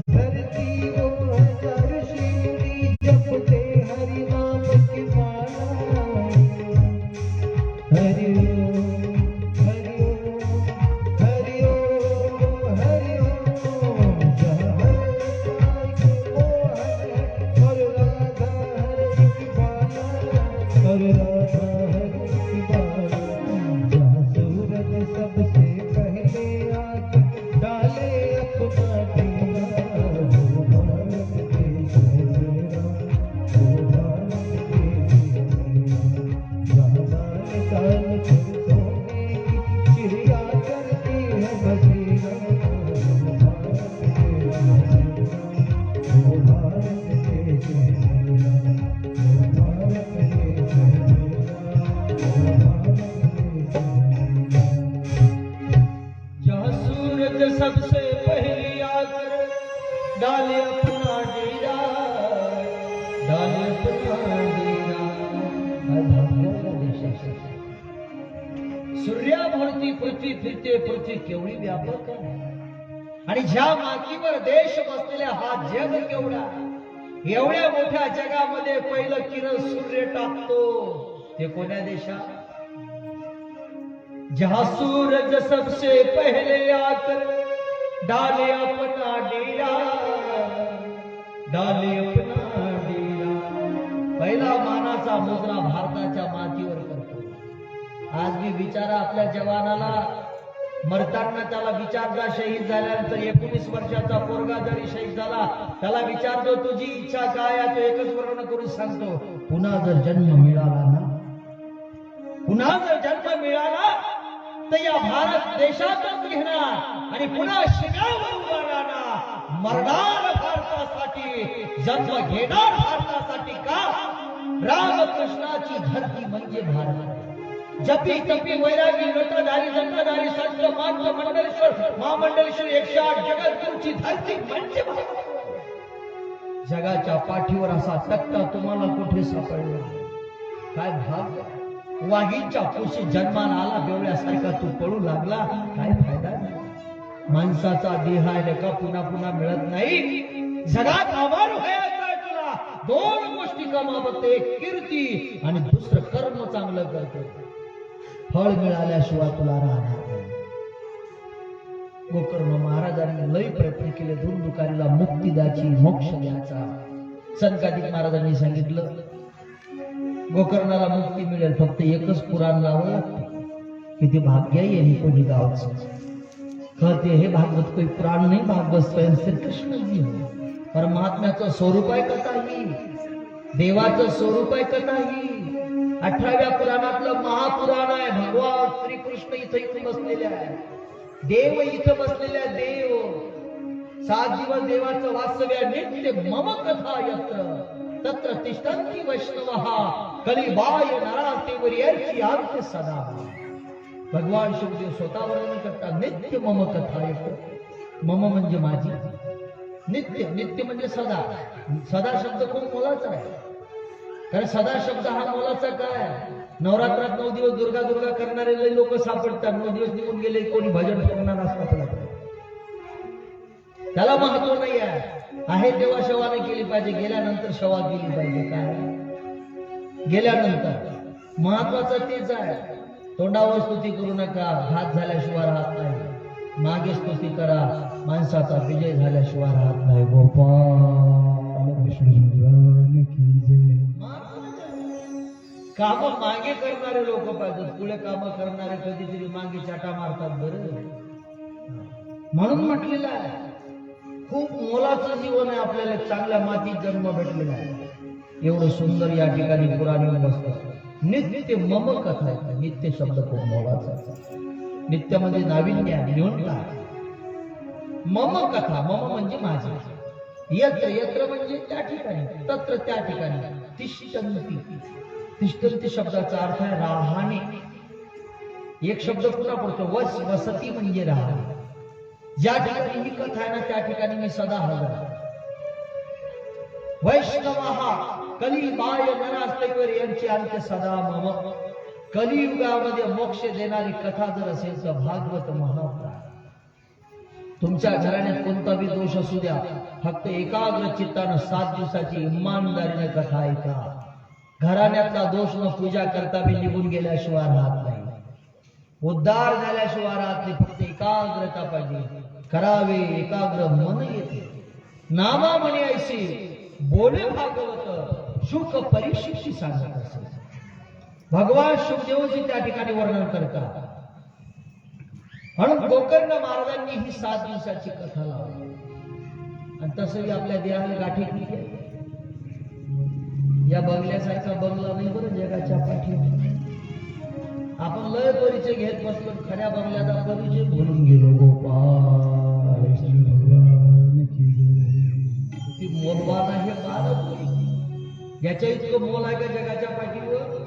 धरती वो हजार शिवरी जपते हरि नाम की माला हरि ओम हरि ओम हरि ओम हरि ओम जहाँ हर साई मोहन है और राधा हरि की बाला और राधा हरि की बाला जहाँ सूरज सबसे पहले आकर डाले अपना डेरा वो भारत देश है मेरा, वो भारत देश है मेरा, जहाँ दान दान फिर सोने की चिड़िया करती है बसेरा वो भारत देश है मेरा, वो भारत देश है मेरा, वो भारत देश है मेरा, वो भारत देश है मेरा। जहाँ सूरज सबसे पहले आकर डाले अपना डेरा, डाले अपना डेरा। काय भाग्याचा देश आहे. सूर्याभोवती पृथ्वी फिरते, पृथ्वी केवढी व्यापक आहे आणि ज्या मातीवर देश बसलेला हा जग केवढा आहे. एवढ्या मोठ्या जगामध्ये पहिलं किरण सूर्य टाकतो ते कोण्या देशात? जहाँ सूरज सबसे पहले आकर डाले अपना डेरा, डाले अपना डेरा. पहिला मानाचा मुजरा भारताच्या मातीवर करतो. आज मी विचारा आपल्या जवानाला, मरताना त्याला विचारता शहीद झाल्यानंतर 19 वर्षाचा पोरगा जरी शहीद झाला त्याला विचारतो तुझी इच्छा काय आहे, तो एकच वर्ण करून सांगतो, पुन्हा जर जन्म मिळाला ना, पुन्हा जर जन्म मिळाला तर या भारत देशातच घेणार आणि पुन्हा शिगावर उभा राहणार. मरणार भारतासाठी, जन्म घेणार भारतासाठी. का? रामकृष्णाची धरती म्हणजे भारत. जपी तपी वैरागी नटधारी जटाधारी संत मात्र मंडलेश्वर महामंडलेश्वर 108 जगद्गुरूची धरती म्हणजे भारत. जगाच्या पाठीवर असा तक्ता तुम्हाला कुठे सापडला? काय भाग्य. वाघीच्या कुशीत जन्माला आला बेवड्यासारखा तू पळू लागला, काय फायदा नाही. माणसाचा देह आहे का पुन्हा पुन्हा मिळत नाही. जगात आभार व्हायचा आहे तुला. दोन गोष्टी कमावते, एक कीर्ती आणि दुसरं कर्म चांगलं करतो. फळ मिळाल्याशिवाय तुला राहणार नाही. गोकर्ण महाराजांनी लई प्रयत्न केले धुंदुकारीला मुक्ती द्यायची, मोक्ष द्यायचा. संकादिक महाराजांनी सांगितलं गोकर्णाला मुक्ती मिळेल, फक्त एकच पुराण लावं लागतं. किती भाग्य आहे यांनी कोणी गावचं. कहते हे भागवत कोई पुराण नाही, भागवत स्वयं श्री कृष्ण जी है. परमात्म्याचं स्वरूप आहे कथा ही, देवाचं स्वरूप आहे कथा ही. 18व्या पुराणातलं महापुराण आहे. भगवान श्रीकृष्ण इथं इथे बसलेले आहे, देव इथं बसलेले आहे. देव 7 दिवस देवाचं वास्तव्य नित्य मम कथा यत्र तत्र तिष्ठन्ति वैष्णवः कलिबाय नराते वर्यर्ची आर्थ सदा. भगवान शिवदेव स्वतः वर्णन करतात नित्य मम कथा यत्र. मम म्हणजे माझी, नित्य नित्य म्हणजे सदा. सदा शब्द खूप मोलाचा आहे, कारण सदा शब्द हा मोलाचा काय. नवरात्रात 9 दिवस दुर्गा दुर्गा करणारे लोक सापडतात. 9 दिवस निघून गेले कोणी भजन करणार सापडला, त्याला महत्व नाही आहे. आहे तेव्हा शवाने केली पाहिजे, गेल्यानंतर शवा केली पाहिजे. काय गेल्यानंतर महत्वाचं तेच आहे. तोंडावर स्तुती करू नका, घात झाल्याशिवाय राहत नाही. मागे स्तुती करा, माणसाचा विजय झाल्याशिवाय राहत नाही. गोपाल कृष्ण भगवान की जय. काम मागे करणारे लोक पाहिजेत, पुढे काम करणारे कधीतरी मागे चाटा मारतात. बरं म्हणून म्हटलेलं आहे खूप मोलाचं जीवन आहे आपल्याला. चांगल्या मातीत जन्म भेटलेला आहे. एवढं सुंदर या ठिकाणी पुराण बसतं. नित्य मम कथा आहे. नित्य शब्द खूप मोलाचा आहे. नित्य म्हणजे नाविन्य आहे, न्यूनता आहे. मम कथा, मम म्हणजे माझी. यत्र यत्र म्हणजे त्या ठिकाणी, तत्र त्या ठिकाणी. तिष्ठन्ति, तिष्ठन्ति शब्दाचा अर्थ आहे राहणे. एक शब्द पुन्हा पडतो, वसती म्हणजे राहणे. ज्या ठिकाणी ही कथा आहे ना त्या ठिकाणी मी सदा हजर आहे. वैष्णव कलिबाय नरास्तैवर यांची अंत्य सदा मम. कलियुगामध्ये मोक्ष देणारी कथा जर असेल तर भागवत महापुराण. तुमच्या घराण्यात कोणता बी दोष असू द्या, फक्त एकाग्र चित्तानं 7 दिवसाची इमानदारीने कथा ऐका. घराण्यातला दोष न पूजा करता बी निघून गेल्याशिवाय राहत नाही, उद्धार झाल्याशिवाय राहत नाही. फक्त एकाग्रता पाहिजे. करावे एकाग्र मन येते. नामा म्हणे ऐसे बोले भागवत, शुक परीक्षेशी सांगत असे. भगवान शुकदेवजी त्या ठिकाणी वर्णन करतात. म्हणून गोकर्ण महाराजांनी ही 7 दिवसाची कथा लावली. आणि तसंही आपल्या देहाला गाठी किती आहे. या बंगल्यासारखा बंगला नाही बरं जगाच्या पाठीवर. आपण लय परिचय घेत बसलो, खऱ्या बंगल्याचा परिचय बोलून गेलो. गोपाल ती मोलवान आहे भारत. याच्या इतकं मोल आहे का जगाच्या पाठीवर?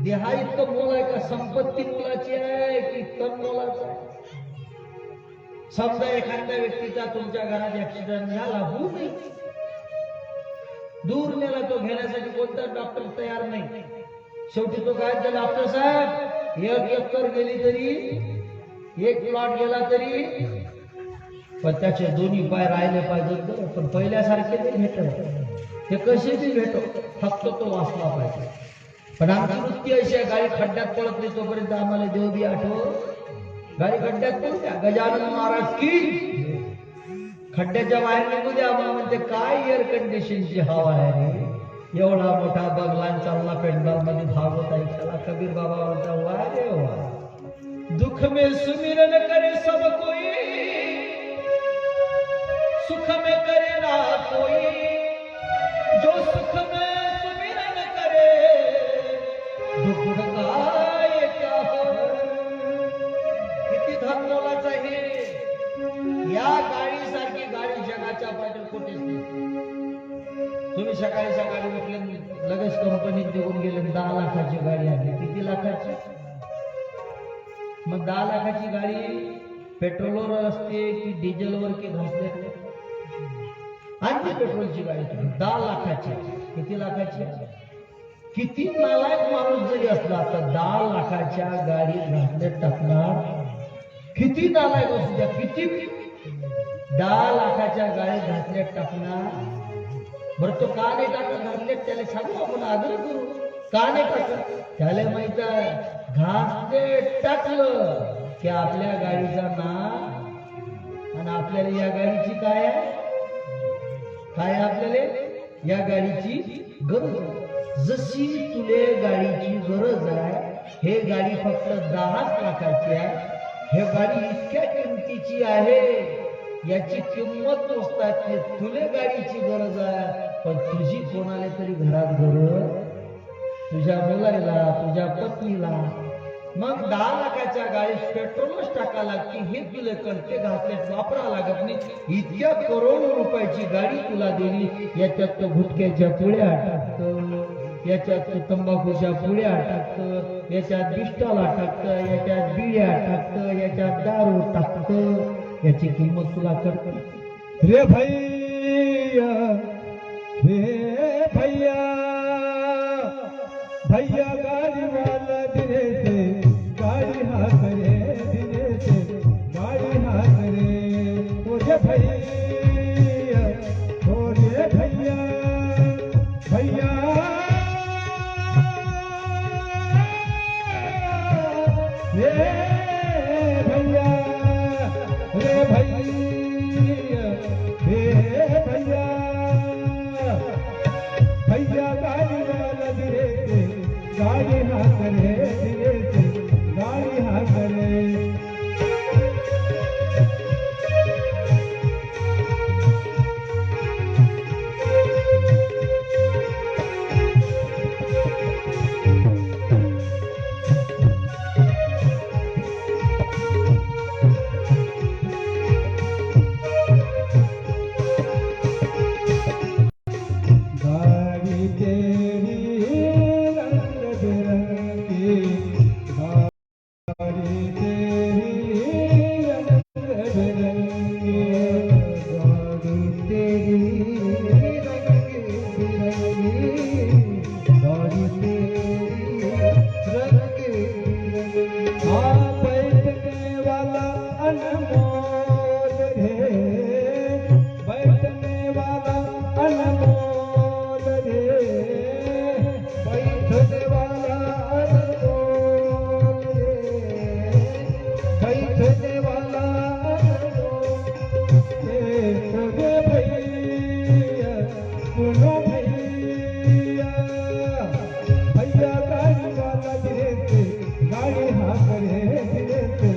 देहा इतकं मोल आहे का? संपत्ती मोलाची आहे की तन मोलाचं आहे? समजा एखाद्या व्यक्तीचा तुमच्या घरात ऍक्सिडेंट झाला, होऊ नये, दूर नेला, तो घेण्यासाठी कोणता डॉक्टर तयार नाही. शेवटी तो काय, डॉक्टर साहेब 1 एकर गेली तरी, 1 प्लॉट गेला तरी, पण त्याचे दोन्ही पाय राहिले पाहिजेत. पण पहिल्यासारखे नाही भेटत, ते कसे बी भेटो, फक्त तो वाचला पाहिजे. पण आमची वृत्ती अशी आहे, गाडी खड्ड्यात पडत नाही तोपर्यंत आम्हाला देव बी आठव. गाडी खड्ड्यात पडू द्या, गजानन महाराज की. खड्ड्याच्या बाहेर निघू द्या. आम्हाला म्हणते काय एअर कंडिशनची हवा आहे रे. एवढा मोठा बंगला चालला पेंडॉल मध्ये भागवत ऐकायला. कबीर बाबा म्हणता वा रे वा. दुख में सुमिरन करे सब कोई, सुख में करे ना कोई. जो सुख में सुमिरन करे, दुख काय क्या हो. किती धन मोलाचं आहे. या गाडीसारखी गाडी जगाच्या पाठीवर कुठेच नाही. तुम्ही सकाळी सकाळी उठले, लगेच कंपनीत निघून गेले, 10 लाखाची गाडी आणली. किती लाखाची? मग 10 लाखाची गाडी पेट्रोलवर असते की डिझेलवर की घासले? आणखी पेट्रोलची गाडी 10 लाखाची. किती लाखाची? किती नालायक माणूस जरी असला तर 10 लाखाच्या गाडीत घासले टाकणार. किती नालायक असू द्या, किती 10 लाखाच्या गाडीत घासले टाकणार. बरं तो का नाही टाकत घासले? त्याला सांगू, आपण आग्रह करू. का नाही टाकत? त्याला माहित आहे, घासले टाकलं की आपल्या गाडीचा नाव. आणि आपल्याला या गाडीची काय आहे? काय आपल्याला या गाडीची गरज आहे. जशी तुले गाडीची गरज आहे, हे गाडी फक्त 10 लाखाची आहे. हे गाडी इतक्या किमतीची आहे, याची किंमत मोजतात. तुले गाडीची गरज आहे, पण तुझी कोणाला तरी घरात गरज, तुझ्या मुलाला, तुझ्या पत्नीला. मग 10 लाखाच्या गाडीत पेट्रोलच टाका लागते. हे तुला कळते, घातले वापरा लागत नाही. इतक्या करोडो रुपयाची गाडी तुला दिली, याच्यात तो गुटख्याच्या पुड्या टाकतो, याच्यात तो तंबाखूच्या पुड्या टाकतं, याच्यात बिस्टाला टाकतं, याच्यात बिड्या टाकतं, याच्यात दारू टाकतं. याची किंमत तुला कळते रे भैया, रे भैया. भैया गाड़ी वाला धीरे से गाड़ी हाथ रे, धीरे से गाड़ी हाथ रे. ओ रे भैया, ओ रे भैया, भैया रे भैया, रे भैया, रे भैया. भैया गाड़ी वाला धीरे से गाड़ी हाथ रे, धीरे से गाड़ी हाथ रे. गाड़ी तेरी रंग बिरंगी, गाड़ी तेरी रंग बिरंगी, गाड़ी तेरी रंग बिरंगी। हाँ बैठने वाला अनमोल है, बैठने वाला अनमोल है, बैठने वाला अनमोल है, बैठने वाला अनमोल है। सुनो भैया, सुनो भैया, भैया गाड़ी वाला धीरे से गाड़ी हाँ करे, धीरे से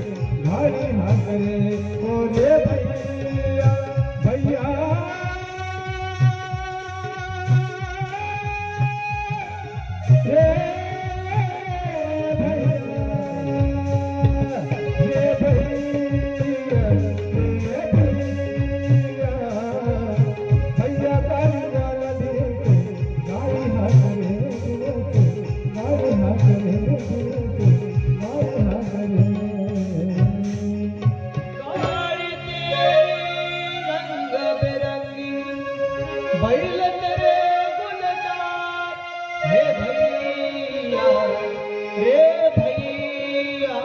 गाड़ी हाँ करे। ओ रे भैया, भैया रे गाड़ी तेरी रंग बिरंगी, बैल तेरे गुलजार, हे भैया, रे भैया,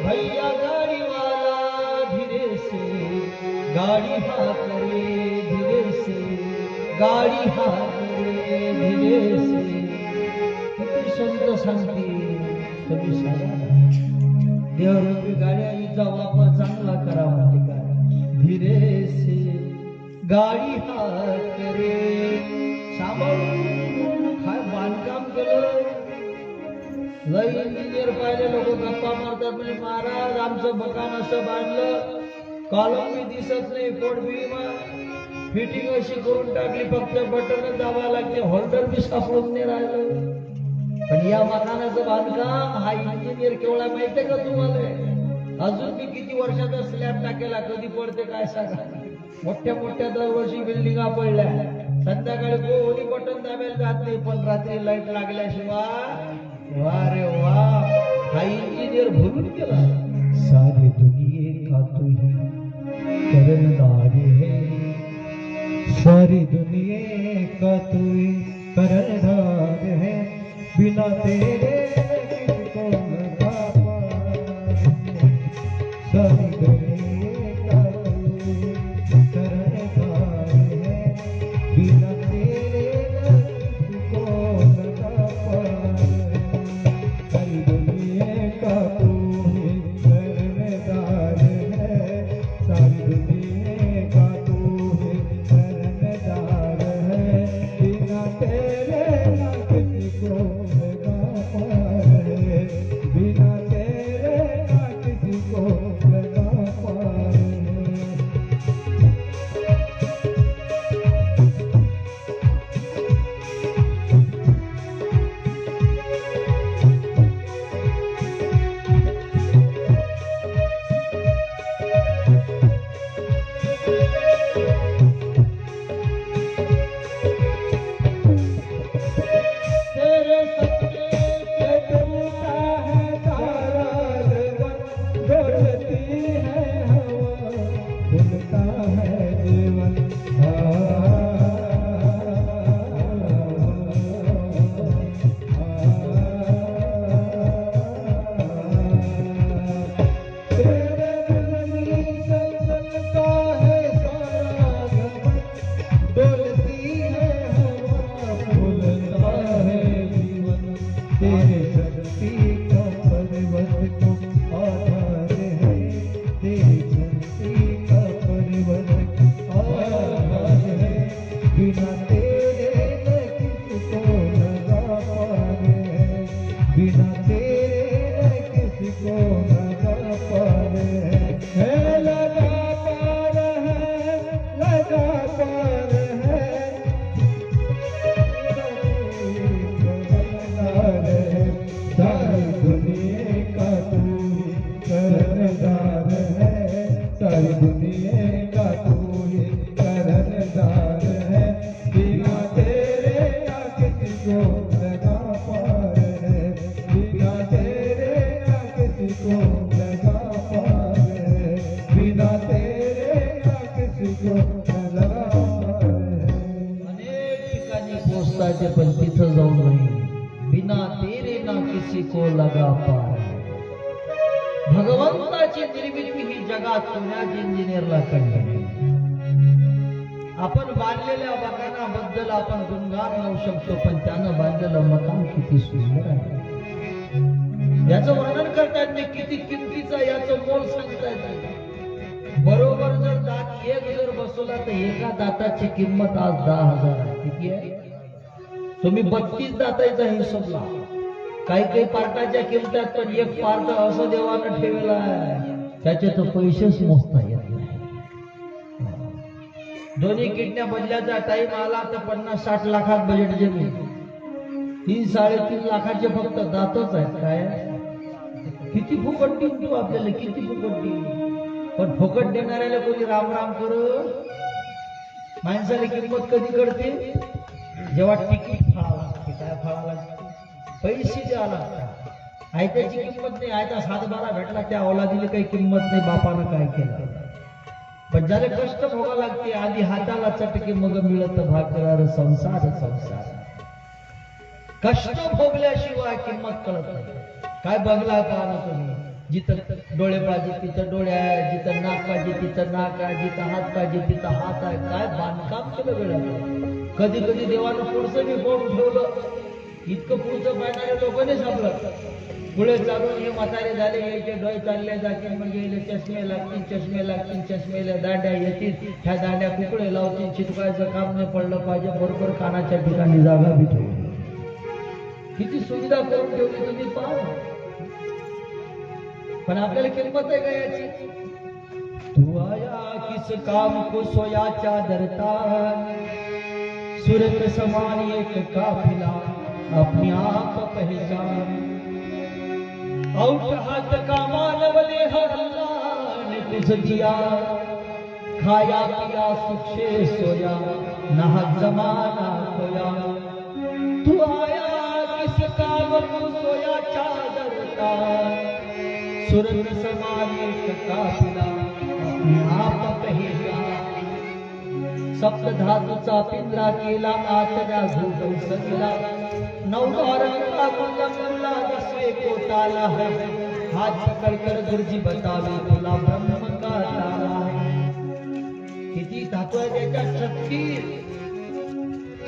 भैया गाड़ी वाला धीरे से गाड़ी हाँ करे, धीरे से गाड़ी हाँ करे, धीरे से। किती संत सांगते तुम्ही सांगा, देवरूपी गाड्या हिचा वापर चांगला करावा ते काय, धीरे से गाडी हात करे, सांभाळून काय बांधकाम केलं, लय इंजिनियर पाहिले लोक गप्पा मारतात म्हणजे महाराज आमचं मकान असं बांधलं, कॉलम बी दिसत नाही, पोट बी फिटिंग अशी करून टाकली, फक्त बटन दाबा लागते, होल्डर बी सापडून नाही राहिलं. पण या मकानाचं बांधकाम हा इंजिनियर केवढा माहितीये का तुम्हाला? अजून मी किती वर्षाचा स्लॅब टाकेला, कधी पडते काय सांगा. मोठ्या मोठ्या दरवर्षी बिल्डिंगा पडल्या, संध्याकाळी कोणी बटन दाबायला जात नाही, पण रात्री लाईट लागल्याशिवाय वा रे वा, हा इंजिनियर भरून गेला. सारी दुनिया का तू ही करनदार है, सारी दुनिया का तू ही करनदार है, बिना तेरे किसको लगा पाए, सारी दुनिया का तू ही करनदार है, बिना तेरे किसको लगा पाए, सारी दुनिया का तू ही करनदार है, सारी दुनिया का तू ही करनदार है, बिना तेरे ना किसको लगा पाए, बिना तेरे ना किसको लगा पाए। तेरे सपने से चलता है सारा जीवन, डोलती है हवा, भूलता है जीवन। तेरे बिन से चलता है सारा जीवन, डोलती है हवा, भूलता है जीवन। तेरे शक्ति का पर्वत को आधार है, तेरी शक्ति का पर्वत को आधार है, बिना तेरे न किसको लगा पाए, बिना तेरे न किसको लगा पाए, है लगा पार है, लगा पार है, सारी ना किसी को लगा पार. भगवंताची निर्मिती ही जगात कोण्याच इंजिनियरला कळली नाही. आपण बांधलेल्या मकानाबद्दल आपण गुणगान लावू शकतो, पण त्यानं बांधलेलं मकान किती सुंदर आहे याचं वर्णन करताना किती किमतीचं याचं मोल सांगतायत. बरोबर जर दात एक जर बसवला तर एका दाताची किंमत आज 10,000 आहे. किती आहे? तुम्ही 32 दाताचा हिशोब लावा. काही पार्टाच्या किमत्यात, पण एक पार्ट असं देवानं ठेवला आहे त्याचे तर पैसेच मोजता येत नाही. दोन्ही किडन्या बदल्याचा टाइम आला तर 50-60 लाखात बजेट जमीन. 3-3.5 लाखाचे फक्त दातच आहेत. काय किती फुकट देईन तू आपल्याला, किती फुकट देईन. पण फुकट देणाऱ्याला कोणी राम राम कर. माणसाला किंमत कधी कळते? जेव्हा तिकीट फाळा लागते. काय फाळा लागते? पैसे द्यावा लागतात. आयत्याची किंमत नाही. आयता 7-12 भेटला त्या औलादीला काही किंमत नाही. बापानं काय केलं? पण ज्याला कष्ट भोगा लागते, आधी हाताला चटके मग मिळत भाकर. संसार संसार कष्ट भोगल्याशिवाय किंमत कळत नाही. काय बघला का ना तुम्ही? जिथं डोळे पाहिजे तिथं डोळे आहे, जिथं नाक पाहिजे तिथं नाक आहे, जिथं हात पाहिजे तिथं हात आहे. काय बांधकाम केलं वेळ. कधी कधी देवानं पुढचं मी बोलून ठेवलं. इतकं पुढचं पाहणारे लोक नाही सापडलं. पुढे चालून हे म्हातारे झाले, यायचे डोळे चालले जातील, म्हणजे यायला चष्मे लागतील, चष्मे लागतील, चष्मेला दांड्या येतील. ह्या दांड्या कुकडे लावतील. चिटकायचं काम नाही पडलं पाहिजे. बरोबर कानाच्या ठिकाणी जागा बी ठेवली. किती सुविधा करून ठेवली तुम्ही पहा. पण आपल्याला किंमत आहे का याची? तू आया किस काम को सोया चादरता, सूरत समान एक काफिला अपने आप पहचान. औट हाथ का मानवले हर अल्लाह ने तुझ दिया, खाया पिया सुख से सोया नाहक जमाना खोया. तू आया किस काम को सोया चादरता, सूरत समान एक काफिला अपने आप पहचान. सप्त धातूचा पिंजरा केला आतल्या झोपू सजला. 9 रंगा गुला 10वें कोटाला है. हाथ पकड़कर गुरुजी बतावे तुला ब्रह्म का ताला है. किती धातू आहे त्याच्यात?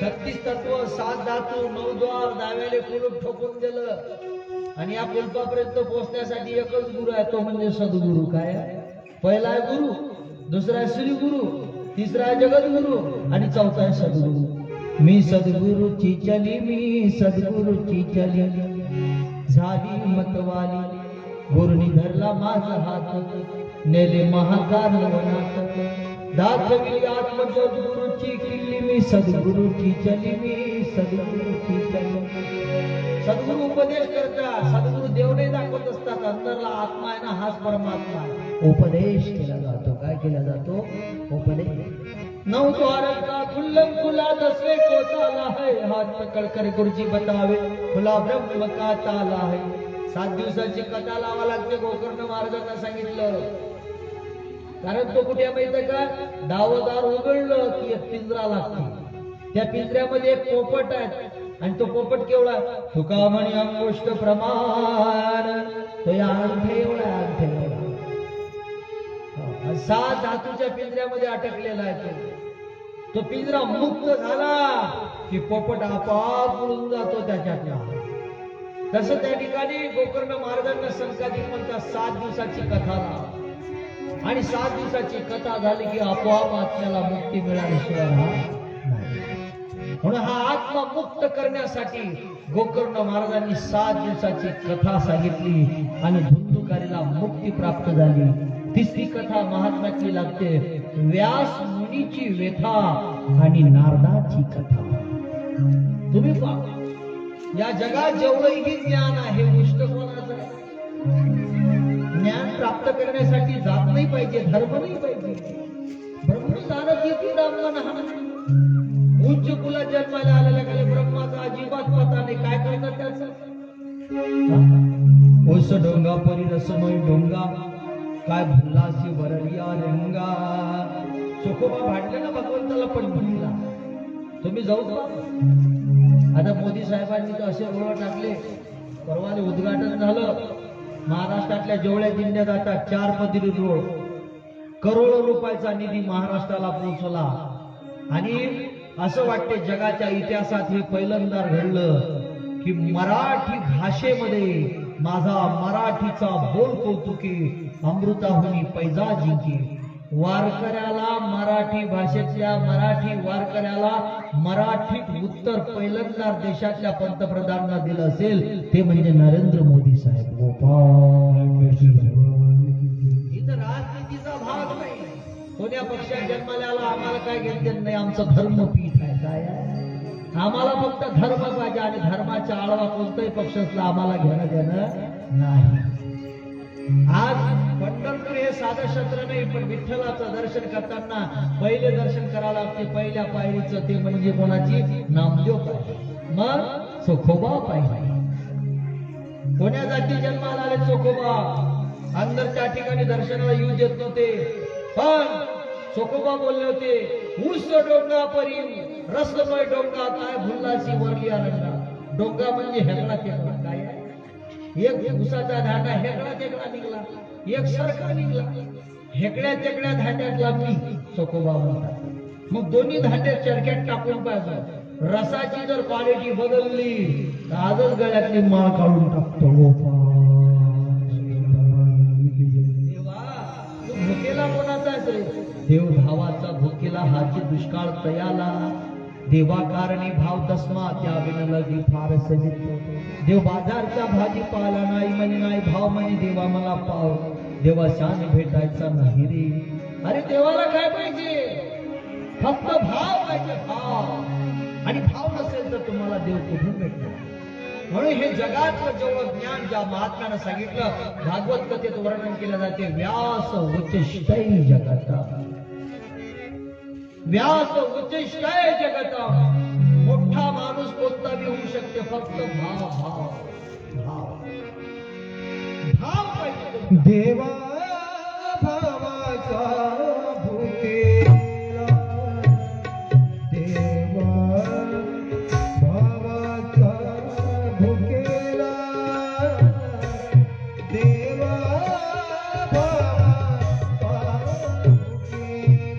36 तत्व, 7 धातू, 9 द्वार. दाव्याले कुलूप ठोकून दिलं. आणि या कुलपापर्यंत पोहोचण्यासाठी एकच गुरु आहे, तो म्हणजे सद्गुरु. काय? पहिला आहे गुरु, दुसरा आहे श्री गुरु, तिसरा आहे जगद्गुरु आणि चौथा आहे सद्गुरु. मी सद्गुरूची चली, मी सद्गुरूची चली, झाली मतवाली. गुरुनी धरला माझा हात, नेले महाकाल वनात. दाखविली आत्मज्योत गुरुची किल्ली, मी सद्गुरूची चली, मी सद्गुरूची चली. सद्गुरु उपदेश करतात. सद्गुरु देव नाही दाखवत असतात. अंतरला आत्मा आहे ना, हाच परमात्मा आहे. उपदेश केला जातो. काय केला जातो? उपदेश. 9 द्वार का खुल्लम खुला 10वें को ताला है. हाथ पकड़कर गुरुजी बतावे खुला ब्रह्म का ताला है. 7 दिवसाची कथा लावा लागते. गोकर्ण महाराजांना सांगितलं. कारण तो कुठे माहिती का? दावदार उघडलं की एक पिंजरा लागतो. त्या पिंजऱ्यामध्ये एक पोपट आहे आणि तो पोपट केवढा? तुका म्हणे अंगुष्ठ प्रमाण. तो या अंगठे एवढा, अंगठे एवढा. 7 धातूच्या पिंजऱ्यामध्ये अटकलेला आहे. तो पिंजरा मुक्त झाला की पोपट आपोआप उडून जातो त्याच्यातला. तसं त्या ठिकाणी गोकर्ण महाराजांना संकादिक म्हणतात 7 दिवसाची कथा लावा. आणि 7 दिवसाची कथा झाली की आपोआप आत्म्याला मुक्ती मिळाल्याशिवाय नाही. म्हणून हा आत्मा मुक्त करण्यासाठी गोकर्ण महाराजांनी 7 दिवसाची कथा सांगितली आणि धुंदुकारीला मुक्ती प्राप्त झाली. तिसरी कथा महात्म्यातली लागते. व्यास मुनीची व्यथा आणि नारदाची कथा. तुम्ही पहा, या जगात जेवढंही ज्ञान आहे उष्ट कोणाचं आहे? ज्ञान प्राप्त करण्यासाठी जात नाही पाहिजे, धर्म नाही पाहिजे. ब्रह्मचारक येते ब्राह्मण. उच्च कुलात जन्माला आलेल्या खाली ब्रह्माचा अजिबात पता नाही. काय करतात त्याचं? ओस डोंगा परी रसमय डोंगा, काय भुलासी वररिया रंगा. चोखोबा भांडले ना भगवंताला पंढरीला. तुम्ही जाऊ का? आता मोदी साहेबांनी तर असे रोड टाकले. परवा झालं. महाराष्ट्रातल्या जेवढ्या जिल्ह्यात आता 4 पदरी रोड, करोडो रुपयाचा निधी महाराष्ट्राला पोहोचला. आणि असं वाटते जगाच्या इतिहासात हे पहिल्यांदा घडलं की मराठी भाषेमध्ये माझा मराठीचा बोल कौतुकी अमृताहुनी पैजा जिंकी. वारकऱ्याला मराठी भाषेतल्या मराठी वारकऱ्याला मराठीत उत्तर पहिल्यांदा देशातल्या पंतप्रधानांना दिलं असेल ते म्हणजे नरेंद्र मोदी साहेब. इथं राजनीतीचा भाग नाही. कोण्या पक्षात जन्माला आम्हाला काय घेतलं नाही. आमचं धर्मपीठ आहे. काय आहे? आम्हाला फक्त धर्म पाहिजे आणि धर्माच्या आळवा कोणताही पक्ष असला आम्हाला घेणं देणं नाही. आज पंढरपूर हे साधं क्षेत्र नाही, पण विठ्ठलाचं दर्शन करताना पहिले दर्शन करायला लागते पहिल्या पायरीचं, ते म्हणजे कोणाची? नामदेव पाहिजे, मग चोखोबा पाहिजे. कोण्या जाती जन्माला आले? चोखोबा. अंदरच्या ठिकाणी दर्शनाला येऊ देत नव्हते, पण चोखोबा बोलले होते, ऊस डोंगा परी रसमय डोंगा काय भुल्लासी वरली रंगा. डोंगा म्हणजे हेगडा तेगडा. काय आहे? एक ऊसाचा धांडा हेगडा तेगडा निघला, एक सरका निघला. हेकड्या तेकड्या धांड्यातला मी चोखोबा म्हणतात. मग दोन्ही धांड्यात चरक्यात टाकून पाहिजे. रसाची जर क्वालिटी बदलली तर आजच गळ्यातली माळ काढून टाकतो. देवा तू भुकेला कोणाचा रे? देव भावाचा भुकेला हाची दुष्काळ तयाला. देवा कारणी भाव तस्मा त्या बिन लगी फार सजित. देव बाजारचा भाजीपाला नाही म्हणे नाही भाव म्हणे देवा मला पाव. देवा शान भेटायचा नाही रे. अरे देवाला काय पाहिजे? फक्त भाव पाहिजे, भाव. आणि भाव नसेल तर तुम्हाला देव कुठून भेटतो? म्हणून हे जगातलं जेवढं ज्ञान ज्या महात्म्यानं सांगितलं भागवत कथेत वर्णन केलं जाते. व्यास उच्चिष्टै जगता, व्यास उच्चिष्टै जगता. मोठा माणूस कोणता बी होऊ शकते, फक्त भाव भाव भाव भाव पाहिजे. देवा भावाचा भुकेला, देवा भावाचा भुकेला, देवा भावाचा भुकेला, देवा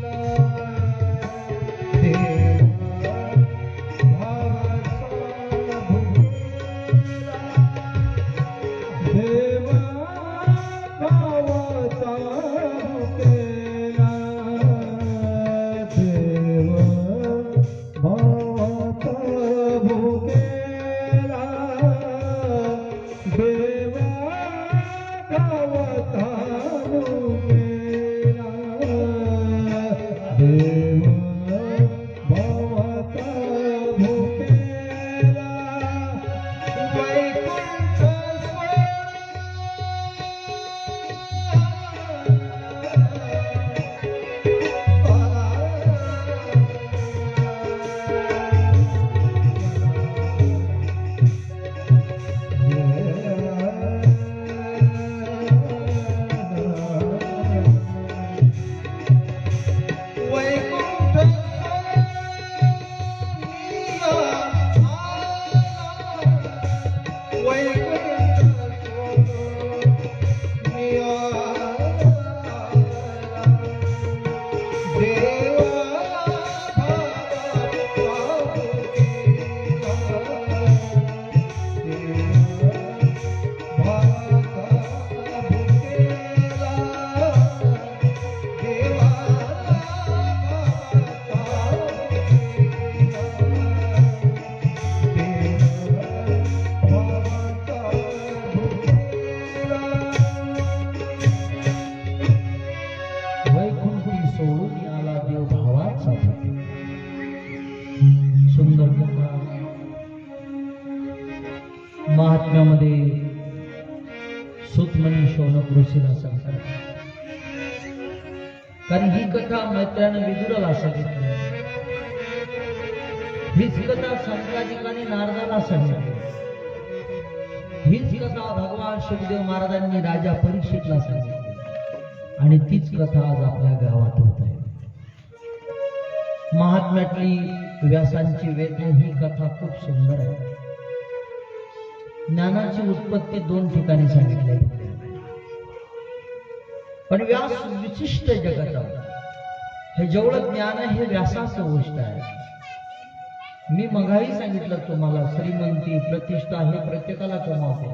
भावाचा भुकेला, देवा भावाचा भुकेला, देवा भावाचा भुकेला, देवा भावाचा भुकेला, देवा भावाचा भुकेला, वैकुंठ सुंदर कथा महात्म्यामध्ये सुतमणी शौनक ऋषीला सांगतात. कारण ही कथा मैत्र्यानं विदुराला सांगितली. हीच कथा संक्रांतिकाने नारदाला सांगितली. हीच कथा भगवान शुकदेव महाराजांनी राजा परीक्षितला सांगितली. आणि तीच कथा आज आपल्या गावात होत आहे. महात्म्यातली व्यासांची वेदना ही कथा खूप सुंदर आहे. ज्ञानाची उत्पत्ती 2 ठिकाणी सांगितली आहे. पण व्यास विशिष्ट जगाचा हे जेवढं ज्ञान आहे हे व्यासाचं गोष्ट आहे. मी मगाही सांगितलं तुम्हाला, श्रीमंती प्रतिष्ठा हे प्रत्येकाला कमावते.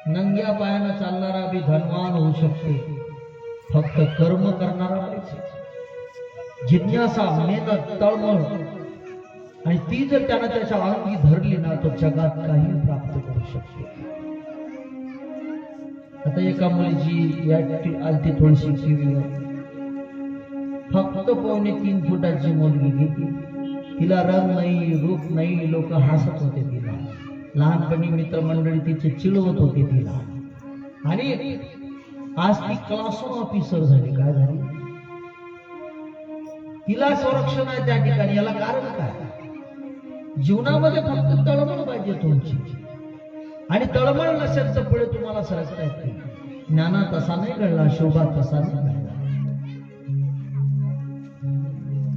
नंग्या पायानं चालणारा बी धनवान होऊ शकते, फक्त कर्म करणारा पाहिजे. जिज्ञासा, मेहनत, तळमळ, आणि ती जर त्यानं त्याच्या अंगी धरली ना तो जगात काही प्राप्त करू शकतो. आता एका मुलीची आलती थोडीशी टीव्हीवर, फक्त 3.25 फुटाची मुलगी गेली. तिला रंग नाही, रूप नाही, लोक हसत होते तिला. लहानपणी मित्रमंडळी तिचे चिडवत होते तिला. आणि आज ती क्लास ऑफिसर झाली. काय झाली? तिला संरक्षण आहे त्या ठिकाणी. याला कारण काय? जीवनामध्ये फक्त तळमळ पाहिजे तुमची, आणि तळमळ नसेल तर पुढे तुम्हाला सरकता येते. ज्ञाना तसा नाही घडला, शोभा तसा नाही घडला.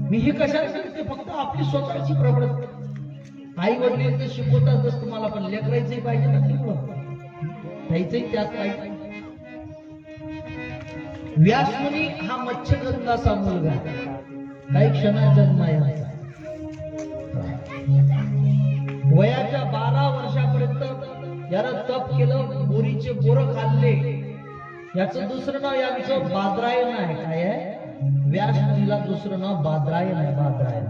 मी हे कशाला सांगते? फक्त आपली स्वतःची प्रबळता. आई वडील तर शिकवतातच तुम्हाला, पण लेकरायचंही पाहिजे ना, तेवढं त्याचंही त्यात पाहिजे. व्यासमुनी हा मच्छगंधाचा मुलगा, काही क्षणात जन्मायाचा. वयाच्या 12 वर्षापर्यंत याला तप केलं, बोरीचे बोरं खाल्ले. याचं दुसरं नाव यांचं बादरायण आहे. काय आहे? व्यास मुनीला दुसरं नाव बादरायण आहे. बादरायण.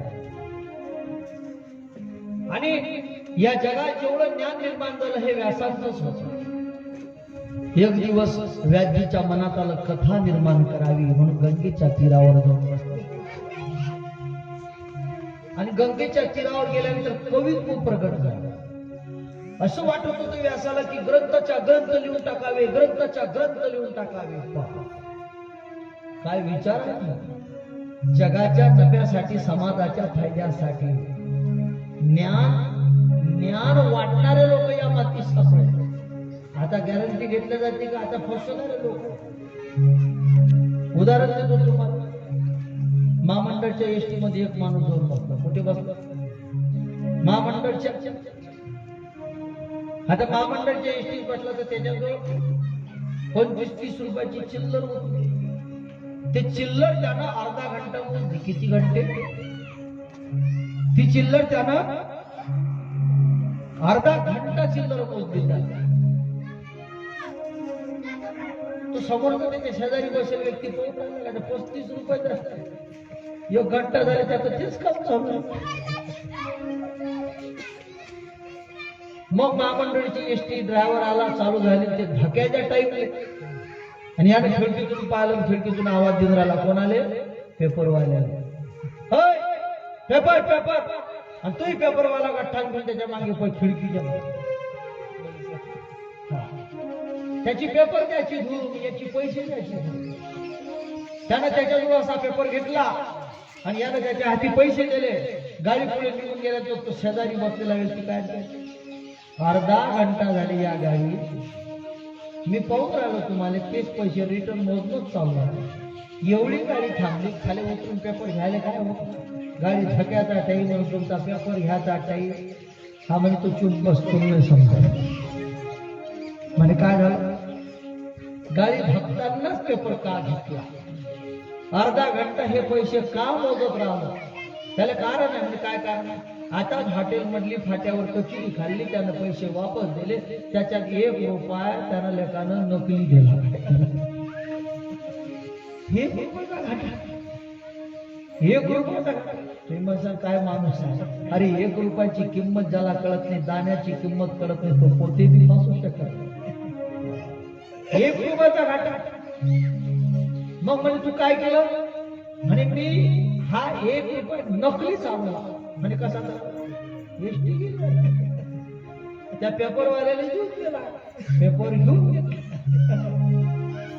आणि या जगात जेवढं ज्ञान निर्माण झालं हे व्यासांचंच होतं. एक दिवस व्यासजीच्या मनात आलं कथा निर्माण करावी, म्हणून गंगेच्या तीरावर जाऊन बसले. आणि गंगेच्या तीरावर गेल्यानंतर कवित्व प्रगट झालं. असं वाटत होतं व्यासाला की ग्रंथाच्या ग्रंथ लिहून टाकावे, ग्रंथाच्या ग्रंथ लिहून टाकावे. काय विचार आहे? जगाच्या नफ्यासाठी, समाजाच्या फायद्यासाठी ज्ञान वाटणारे लोक या मातीत सापडले. आता गॅरंटी घेतल्या जाते का आता फसवणारे लोक? उदाहरण देतो तुम्हाला. महामंडळच्या एसटी मध्ये एक माणूस जाऊन बसला. कुठे बसला? महामंडळच्या. आता महामंडळच्या एसटी बसला तर त्याच्याजवळ 25-30 रुपयाची चिल्लर होती. ते चिल्लर त्यानं अर्धा घंटा मोजली. किती घंटे? ती चिल्लर त्यानं अर्धा घंटा चिल्लर मोजली. तो समोरचा त्याच्या शेजारी बसेल व्यक्ती 35 रुपये जास्त. 1 घंटा झाले त्याचं तेच काम चालू. मग महामंडळीची एसटी ड्रायव्हर आला, चालू झाली. ते धक्याच्या टाईमले, आणि याने खिडकीतून पाहिलं, खिडकीतून आवाज देऊन राहिला. कोण आले? पेपरवाले आले. Paper paper. आणि तोही पेपरवाला गठ्ठा घेऊन त्याच्या मागे खिडकीच्या त्याची पेपर द्यायची धूम, याची पैसे द्यायची धूम. त्यानं त्याच्याजवळ असा पेपर घेतला आणि यानं त्याच्या हाती पैसे दिले. गाडी पुढे निघून गेला. तो शेजारी बसलेला व्यक्ती काय? अर्धा घंटा झाले या गाडी. मी पाहून राहिलो तुम्हाला, तेच पैसे रिटर्न मोजणंच चालू आहे. एवढी गाडी थांबली, खाली उतरून पेपर घ्यायला काय होत? गाडी धक्याचा टाईम, म्हणून तुमचा पेपर घ्यायचा टाईम. हा म्हणजे तो चूप बसतो नाही समजा. म्हणजे काय झालं? गाडी धक्तानाच पेपर का घेतला? अर्धा घंटा हे पैसे का मोजत राहिलं? त्याला कारण आहे. म्हणजे काय कारण आहे? आता हॉटेल मधली फाट्यावर कचोरी खाल्ली, त्यानं पैसे वापस दिले. त्याच्यात 1 रुपया त्यानं लेकानं नकली दिला. हे 1 रुपयाचा घाटा. 1 रुपयाचा घाटा. तुम्ही म्हणसाल काय माणूस आहे? अरे 1 रुपयाची किंमत ज्याला कळत नाही, दाण्याची किंमत कळत नाही, तो पोते बी फसू शकत. 1 रुपयाचा घाटा. मग म्हणजे तू काय केलं? म्हणे मी हा 1 रुपया नकली चालवला. म्हणजे कसा एसटी गेली. त्या पेपरवाल्याला घेऊन गेला, पेपर घेऊन गेला.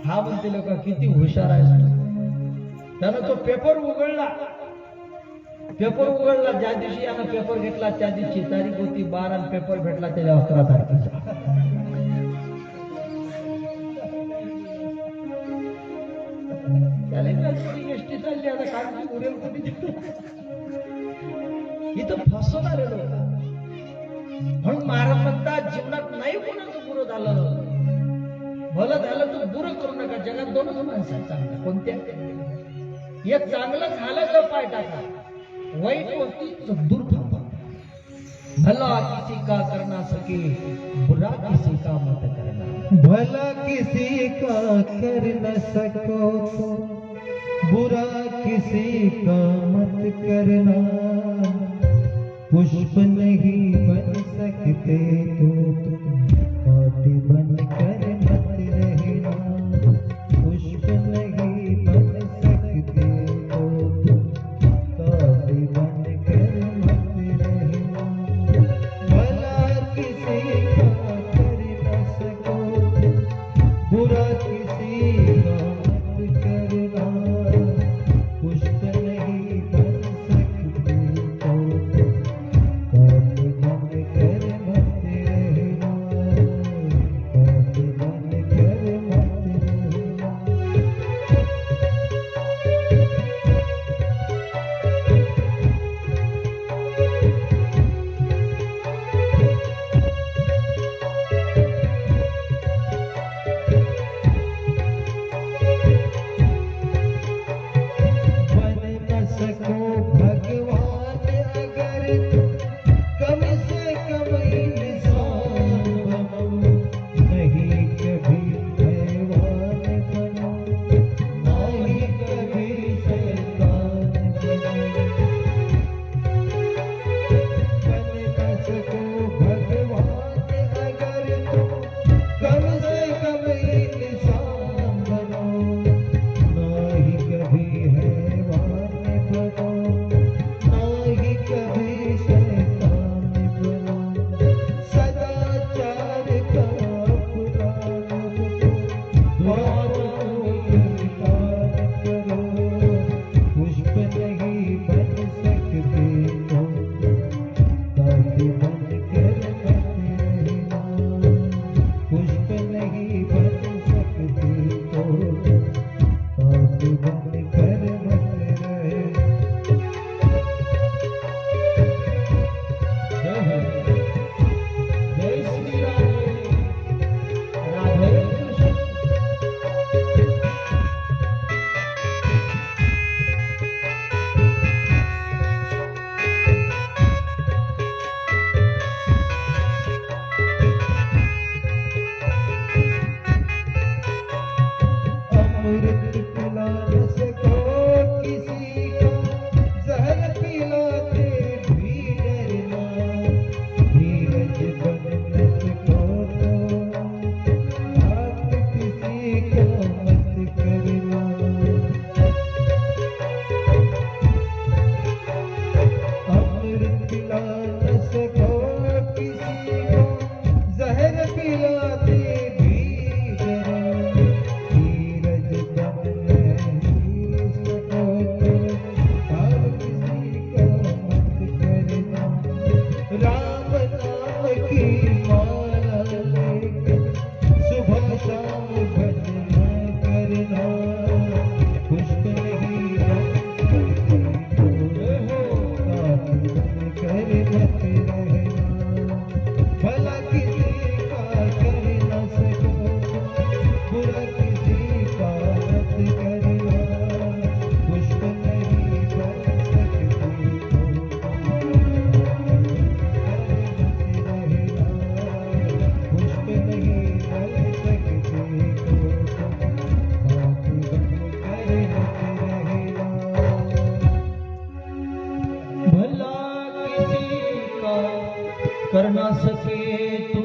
हा म्हणते लोक किती हुशार आहे. त्यानं तो पेपर उघडला. ज्या दिवशी यानं पेपर घेतला त्या दिवशी तारीख होती 12 आणि पेपर भेटला त्याला 11 तारखेचा. त्याला एसटी चालली. आता काय उडेल कोणी? इथं फसवणारे लोक. म्हणून महाराज म्हणतात जीवनात झालं भलं झालं तर बुरं करू नका. जगात दोनच माणसं आहेत चांगल्या. कोणत्या? एक चांगलं झालं तर पाय टाका, वाईट वस्तू दूर थांबा. भला किसी का करना सके, बुरा किसी का मत करना. भला किसी का कर न सको तो बुरा किसी का मत करना. पुष्प नहीं बन सकते तो कांटे बन कर मत रहना. पुष्प नहीं बन सकते तो कांटे बन कर मत रहना. भला किसी का कर न सको बुरा किसी का मत करना. पुष्प नहीं बन सकते तो कांटे बन कर मत रहना. कांटे बन कर मत रहना. बन न सको भगवान अगर कम से कम इंसान बनो. नहीं कभी हैवान बनो, नहीं कभी शैतान बनो. बन न सको भगवान अगर कम से कम इंसान बनो. नाही कभी हैवान बनो, नाही कभी शैतान बनो. सदाचार का अपमान करो, द्वार करो. पुष्प नहीं बन सकते तो कांटे बन कर मत रहना. पुष्प नहीं बन सकते तो कांटे बन कर मत रहना. जय हो, जय श्री राम, राधे कृष्ण. अमृत पिला न सको किसी का, जहर पिलाते भी डरना. धीरज बन न सको तो घात किसी को मत करना. अमृत पिला न सको किसी को, जहर पिलाते भी डरना. धीरज बन नहीं सको तो घात किसी को मत करना. राम नाम की माला लेकर सुबह शाम भजन करना. पुष्प नहीं बन सकते तो कांटे बन कर मत रहना. भला किसी का कर न सको बुरा किसी का मत करना. पुष्प नहीं बन सकते तो पुष्प नहीं बन सकते तो कांटे बन कर मत रहना. भला किसी का कर ना सके तो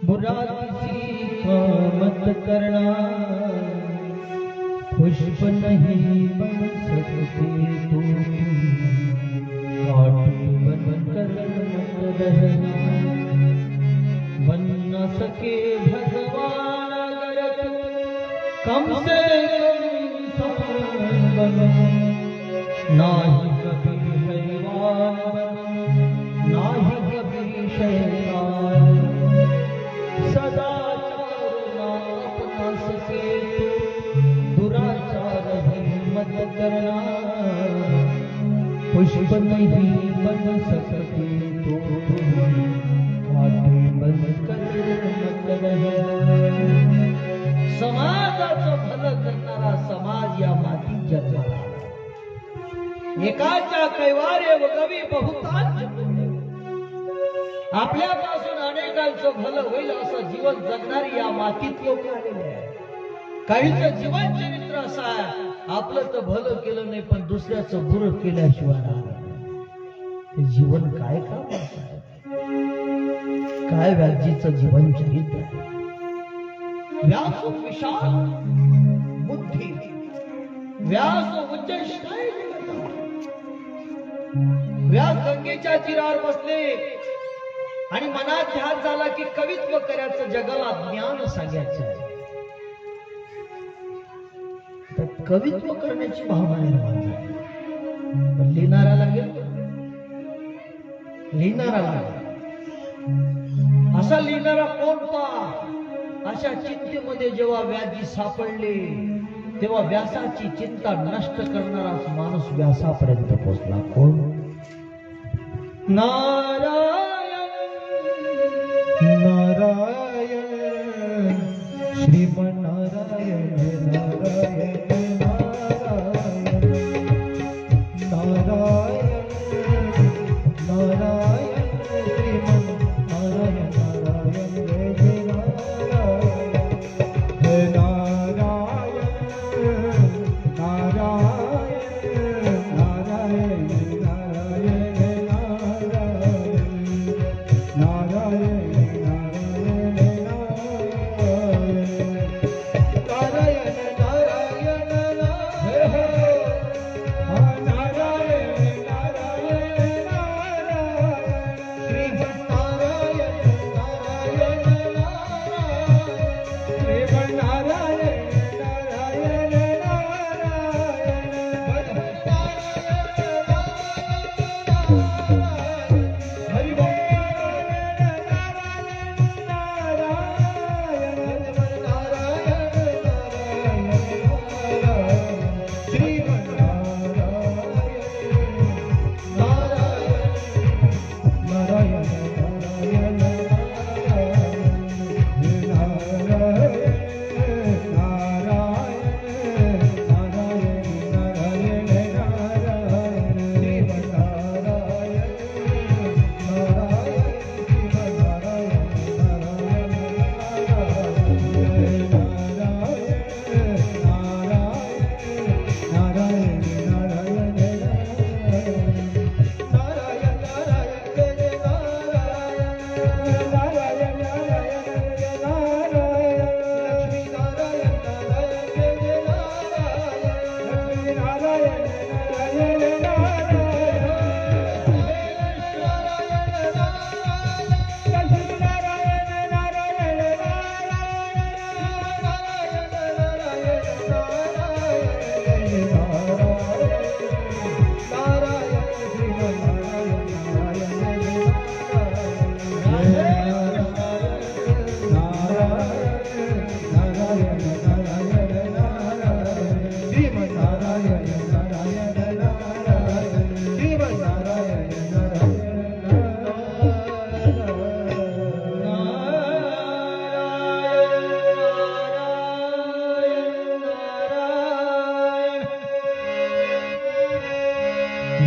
बुरा किसी का मत करना. पुष्प नहीं बन सकते तो कांटे बन कर मत रहना. बन न सके भगवान अगर कम से कम इंसान बनो. नाही कभी हैवान बनो, नाही कभी शैतान. सदाचार ना अपना सके तो दुराचार ही मत करना. पुष्प नहीं बन सकते तो कांटे बन कर मत रहना. एकाच्या कैवारे व कवी बहुतांश आपल्यापासून अनेकांचं भलं होईल असं जीवन जगणारी या मातीत लोक आलेले आहे. काहींचं जीवन चरित्र असं आहे, आपलं तर भलं केलं नाही पण दुसऱ्याचं बुरं केल्याशिवाय राहणार नाही. ते जीवन काय काम आहे? काय व्याजीचं जीवन चरित्र आहे. व्यास विशाल बुद्धी, व्यास उच्चष्टाय जगता. व्यास गंगेच्या तीरावर बसले आणि मनात ध्यान झाला की कवित्व करायचं, जगाला ज्ञान सांगायचं आहे. तर कवित्व करण्याची भावना निर्माण झाली. पण लिहिणाऱ्याला गेलो, लिहिणाऱ्याला असा लिहिणारा कोणता? अशा चिंतेमध्ये जेव्हा व्याजी सापडले तेव्हा व्यासाची चिंता नष्ट करणारा माणूस व्यासापर्यंत पोहोचला. कोण? नारायण नारायण श्रीमन्नारायण नारायण नारायण नारायण नारायण श्रीमन्नारायण नारायण जय जय नारायण नारायण नारायण नारायण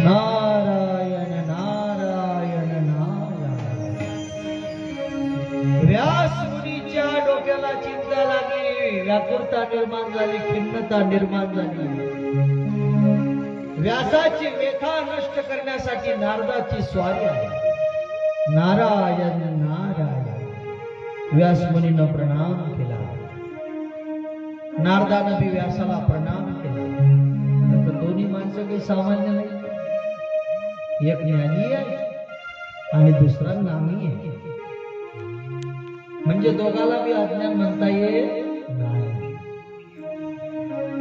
नारायण नारायण नारायण. व्यास मुनीच्या डोक्याला चिंता लागली, व्याकुळता निर्माण झाली, खिन्नता निर्माण झाली. व्यासाची व्यथा नष्ट करण्यासाठी नारदाची स्वारी आहे. नारायण नारायण. व्यास मुनीनं प्रणाम केला. नारदानं बी व्यासाला प्रणाम केला. आता दोन्ही माणसं काही सामान्य नाही. एक ज्ञानी आहे आणि दुसरा नामी आहे. म्हणजे दोघाला बी अज्ञान म्हणता येत नाही.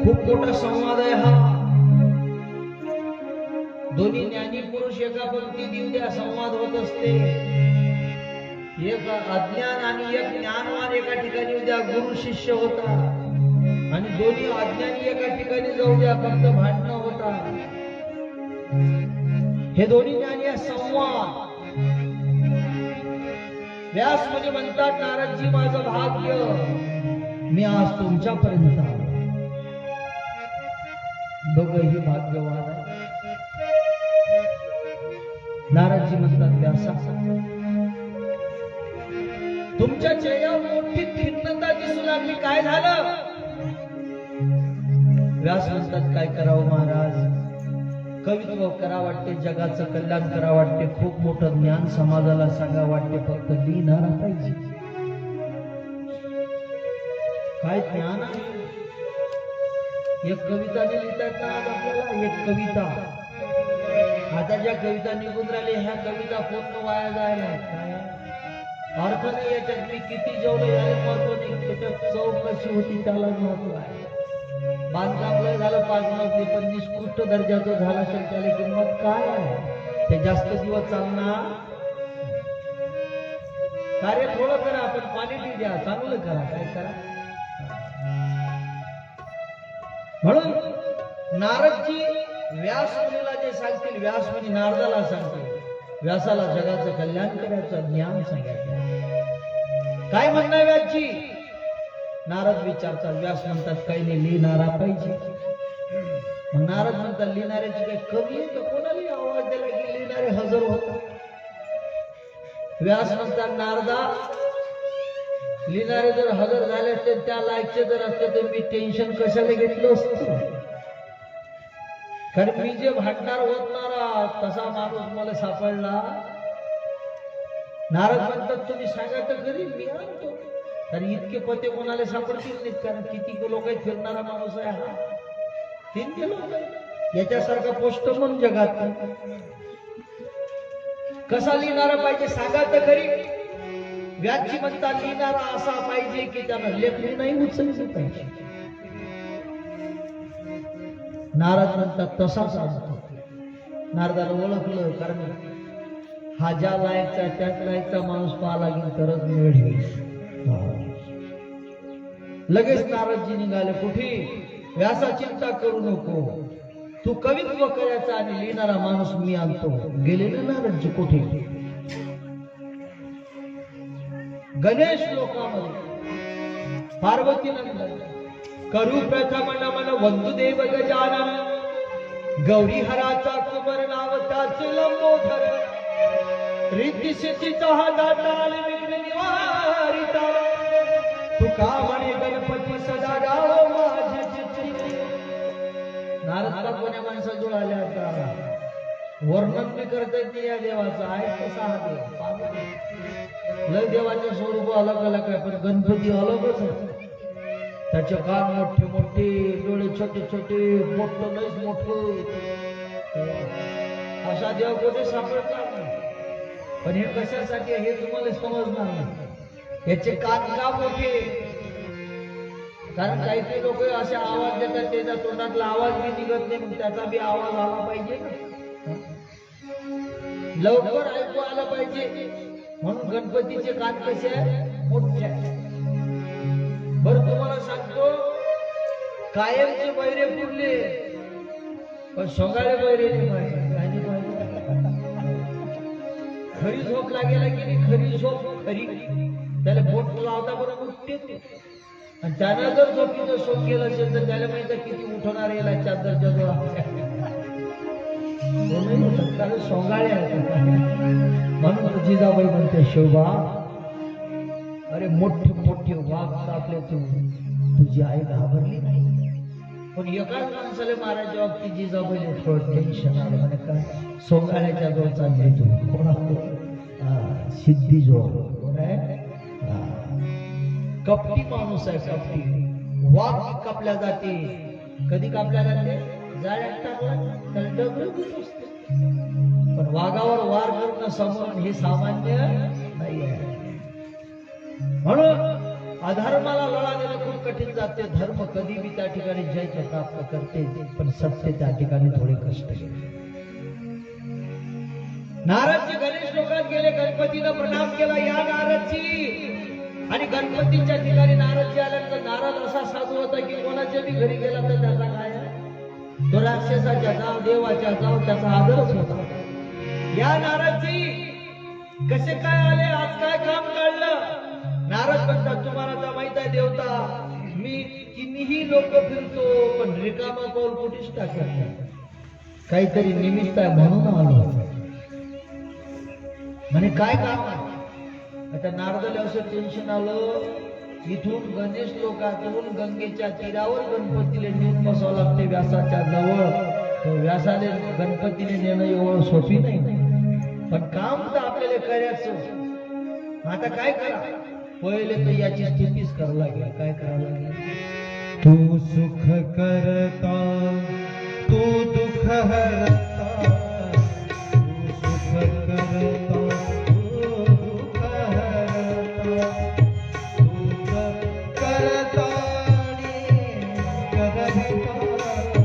खूप मोठा संवाद आहे हा. दोन्ही ज्ञानी पुरुष एका पंक्तीत येऊ द्या, संवाद होत असते. एक अज्ञान आणि एक ज्ञानवान एका ठिकाणी येऊ द्या, गुरु शिष्य होता. आणि दोन्ही अज्ञानी एका ठिकाणी जाऊ द्या, फक्त भांडणं होता. हे दोन्ही ज्ञानी आहे संवाद. व्यास म्हणजे म्हणतात, नारदजी माझं भाग्य, मी आज तुमच्यापर्यंत आलो. दोघंही भाग्यवान आहे. नारदजी म्हणतात व्यासा, तुमच्या चेहऱ्यावर मोठी खिन्नता दिसू लागली, काय झालं? व्यास म्हणतात काय करावं महाराज, कवित्व करा वाटते, जगाचं कल्याण करा वाटते, खूप मोठं ज्ञान समाजाला सांगा वाटते, फक्त लिहिणारा पाहिजे. काय ज्ञान आहे? एक कविता लिहिता येत ना आज आपल्याला, एक कविता. आता ज्या कविता निघून राहिले ह्या कविता पूर्ण वाया जायला काय अर्थ नाही याच्यात. मी किती जेवढे याला महत्व नाही, त्याच्यात चव कशी होती त्याला महत्व आहे. बांधकाम लय झालं 5 मजली पण निष्कृष्ट दर्जाचं झालं असेल त्याला किंमत काय आहे? ते जास्त दिवस चालणार. कार्य थोडं करा पण क्वालिटी द्या, चांगलं करा, काय करा. म्हणून नारदजी व्यास मुनीला जे सांगतील, व्यास मुनी नारदाला सांगतील, व्यासाला जगाचं कल्याण करायचं ज्ञान सांगायचं. काय म्हणणार व्यासजी? नारद विचारतात, व्यास म्हणतात काही नाही, लिहिणारा पाहिजे. मग नारद म्हणतात लिहिणाऱ्याची काही कमी आहे का? कोणालाही आवाज दिला की लिहिणारे हजर होतात. व्यास म्हणतात नारदा, लिहिणारे जर हजर झाले असते, त्या लायकचे जर असते तर मी टेन्शन कशाला घेतलं असतं? कारण मी जे भांडणार होतणारा तसा माणूस मला सापडला. नारद म्हणतात तुम्ही सांगा तर खरी, मी आणतो. कारण इतके पते कोणाला सापडतील नाहीत, कारण किती लोक फिरणारा माणूस आहे हा. 3 लोक याच्यासारखा पोस्टमन जगात. कसा लिहिणारा पाहिजे सांगा तर खरी. व्यासजी म्हणतात लिहिणारा असा पाहिजे की त्यानं लेखणी नाही उचलली पाहिजे. नारद म्हणतात तसा सांगतो. नारदाला ओळखलं, कारण हा ज्या लायकचा त्याच लायकचा माणूस पाहा लागेल तरच मिळेल. लगेच नारदजी निघाले. कुठे? व्यासा चिंता करू नको, तू कवित्व करायचा आणि लिहिणारा माणूस मी आणतो. गेले ना नारदजी कुठे? गणेश लोकामध्ये पार्वती नंदन करू प्रथम नमन वंदुदेव गजानन, गौरी हराचा कुमार नाव त्याचे लंबोदर, रिद्धी सिद्धीचा हा दाता आणि विघ्न निवारिता, तुका म्हणे गणपती सदा राव माझी चित्ती. नारद कोण्या माणसाजवळ आले आता वर्णन मी करता येत नाही या देवाचा. आहे कसा हा देव, लय देवाचे स्वरूप अलग अलग आहे पण गणपती अलगच आहे. त्याचे कान मोठे मोठे, डोळे छोटे छोटे, मोठं लयच मोठं. असा देव कुठे सापडणार नाही. पण हे कशासाठी हे तुम्हाला समजणार नाही. याचे कान का मोठे? कारण काही काही लोक असे आवाज देतात त्याच्या तोंडातला आवाज बी निघत नाही, मग त्याचा बी आवाज आला पाहिजे ना, लवकर ऐकू आलं पाहिजे. म्हणून गणपतीचे कान कसे आहे? मोठे आहे. बरं तुम्हाला सांगतो, कायमचे बैरे पुरले पण सोंगाळे बैरे नाही पाहिजे. खरी झोप लागेला की नाही, खरी झोप खरी त्याला बोट लावता बरं उठते ते. आणि त्यानं जर झोपीचं शोक केलं असेल तर त्याला माहिती किती उठवणार याला चादरच्या जोडा. सोंगाळे आहेत. म्हणून जिजाबाई म्हणते शोभा, अरे मोठे मोठे वाघ आपले तुझी आई घाबरली नाही. पण एकाच माणसाला मारायच्या बाबतीत जिजाबाईला थोडं टेन्शन आलं. म्हणे काय सोंगाळ्याच्या जवळ चालली तू? कोणा? सिद्धी जोड. कोण आहे? कपटी माणूस आहे, कपटी. वाघ कापल्या जाते. कधी कापल्या जाते? जाळ्यात टाकला त्याला डगळत असते. पण वाघावर वार करणं समोर हे सामान्य नाही आहे. म्हणून अधर्माला लढा देणं खूप कठीण जाते. धर्म कधी बी त्या ठिकाणी जय प्राप्त करते, पण सत्य त्या ठिकाणी थोडे कष्ट घेते. नारदजी गणेश लोकात गेले, गणपतीला प्रणाम केला. या नारदजी. आणि गणपतीच्या ठिकाणी नारदजी आल्यानंतर नारद असा साधू होता की कोणाच्या बी घरी गेला तर त्याचा काय तो राक्षसाच्या गाव देवाच्या गाव त्याचा आदरच होता. या नारदजी कसे काय आले, आज काय काम काढलं? नारद म्हणतात तुम्हाला तर माहित आहे देवता, मी कितीही लोक फिरतो पण रिकामा पाऊल कुठेच टाकत नाही. काहीतरी निमित्त आहे म्हणून आलो. म्हणे काय काम आहे? आता नारदाला असं टेन्शन आलं, इथून गणेश लोकातून गंगेच्या तीरावर गणपतीला नेऊन बसावं लागते व्यासाच्या जवळ. तो व्यासाले गणपतीने नेणं एवढं सोपी नाही, पण काम तर आपल्याला करायचं. आता काय करा? पहिले तर याची स्तुतीच करावं लागेल. काय करावं लागेल? तू सुख करता, तू दुःख हरता, तू सुख करता, तू दुःख हरता, तू करता आणि करविता, तू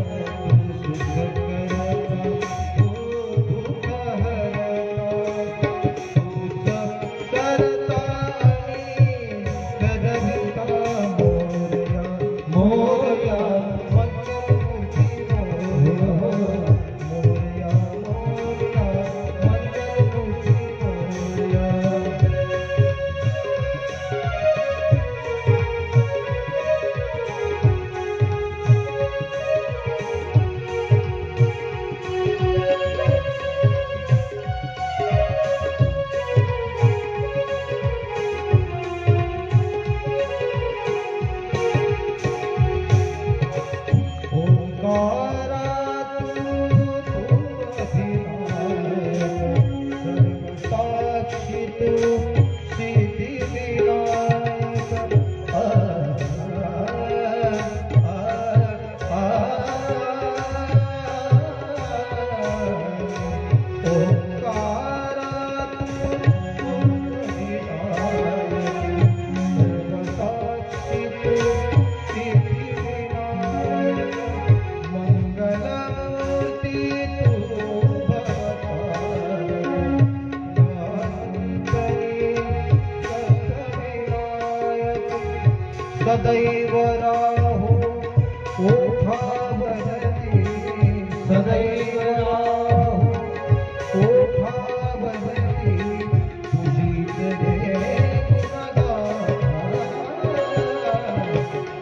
सुख करता, तू दुःख हरता, तू करता आणि करविता. मोरया मंगलमूर्ती मोरया, मोरया मोरया मंगलमूर्ती मोरया. सदैव राहो ओठावरती, सदैव राहो ओठावरती, तुझीच रे गुणगान.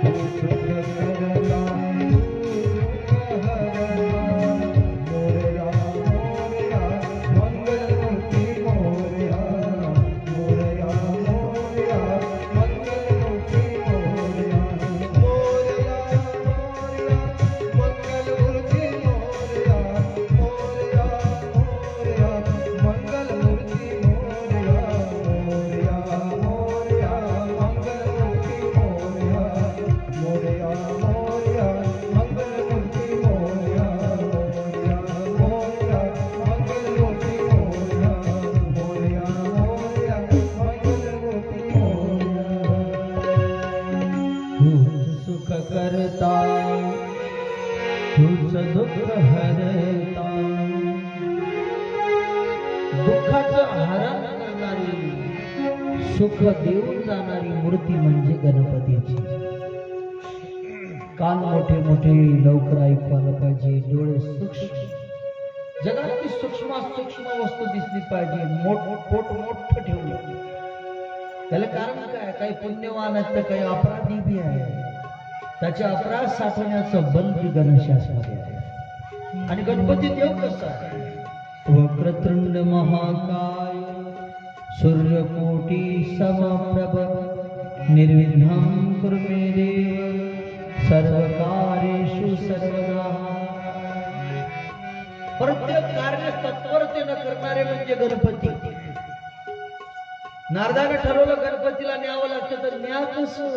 तू सुख करता, तू दुःख हरता, मोरया मोरया मंगलमूर्ती मोरया, मोरया मोरया मंगलमूर्ती मोरया, मोरया मोरया मंगलमूर्ती मोरया, मोरया मोरया मंगलमूर्ती मोरया, मोरया मोरया मंगलमूर्ती मोरया, मोरया मोरया मंगलमूर्ती मोरया, मोरया मोरया मंगलमूर्ती मोरया, मोरया मोरया मंगलमूर्ती मोरया. तूच सुख करता, तूच दुःख हरता, दुःखाचं हरण करणारी, सुख देऊन जाणारी मूर्ती म्हणजे गणपतीची. कान मोठे मोठे, लवकर ऐकवायला पाहिजे, डोळे सूक्ष्म, जगातली सूक्ष्म सूक्ष्म वस्तू दिसली पाहिजे, पोट मोठं ठेवलं. त्याला कारण काय? काही पुण्यवान आहेत तर काही अपराधी बी आहे. त्याचे अपराध साठवण्याचं बल बी गणशास्त्रामध्ये आहे. आणि गणपती देव कसा आहे? वक्रतुंड महाकाय सूर्यकोटी समप्रभ निर्विघ्नं कुरु मे देव सर्वकार्येषु सर्वदा. प्रत्येक कार्य तत्परतेनं करणारे म्हणजे गणपती. नारदाने ठरवलं गणपतीला न्यावं लागतं, तर न्या कसं?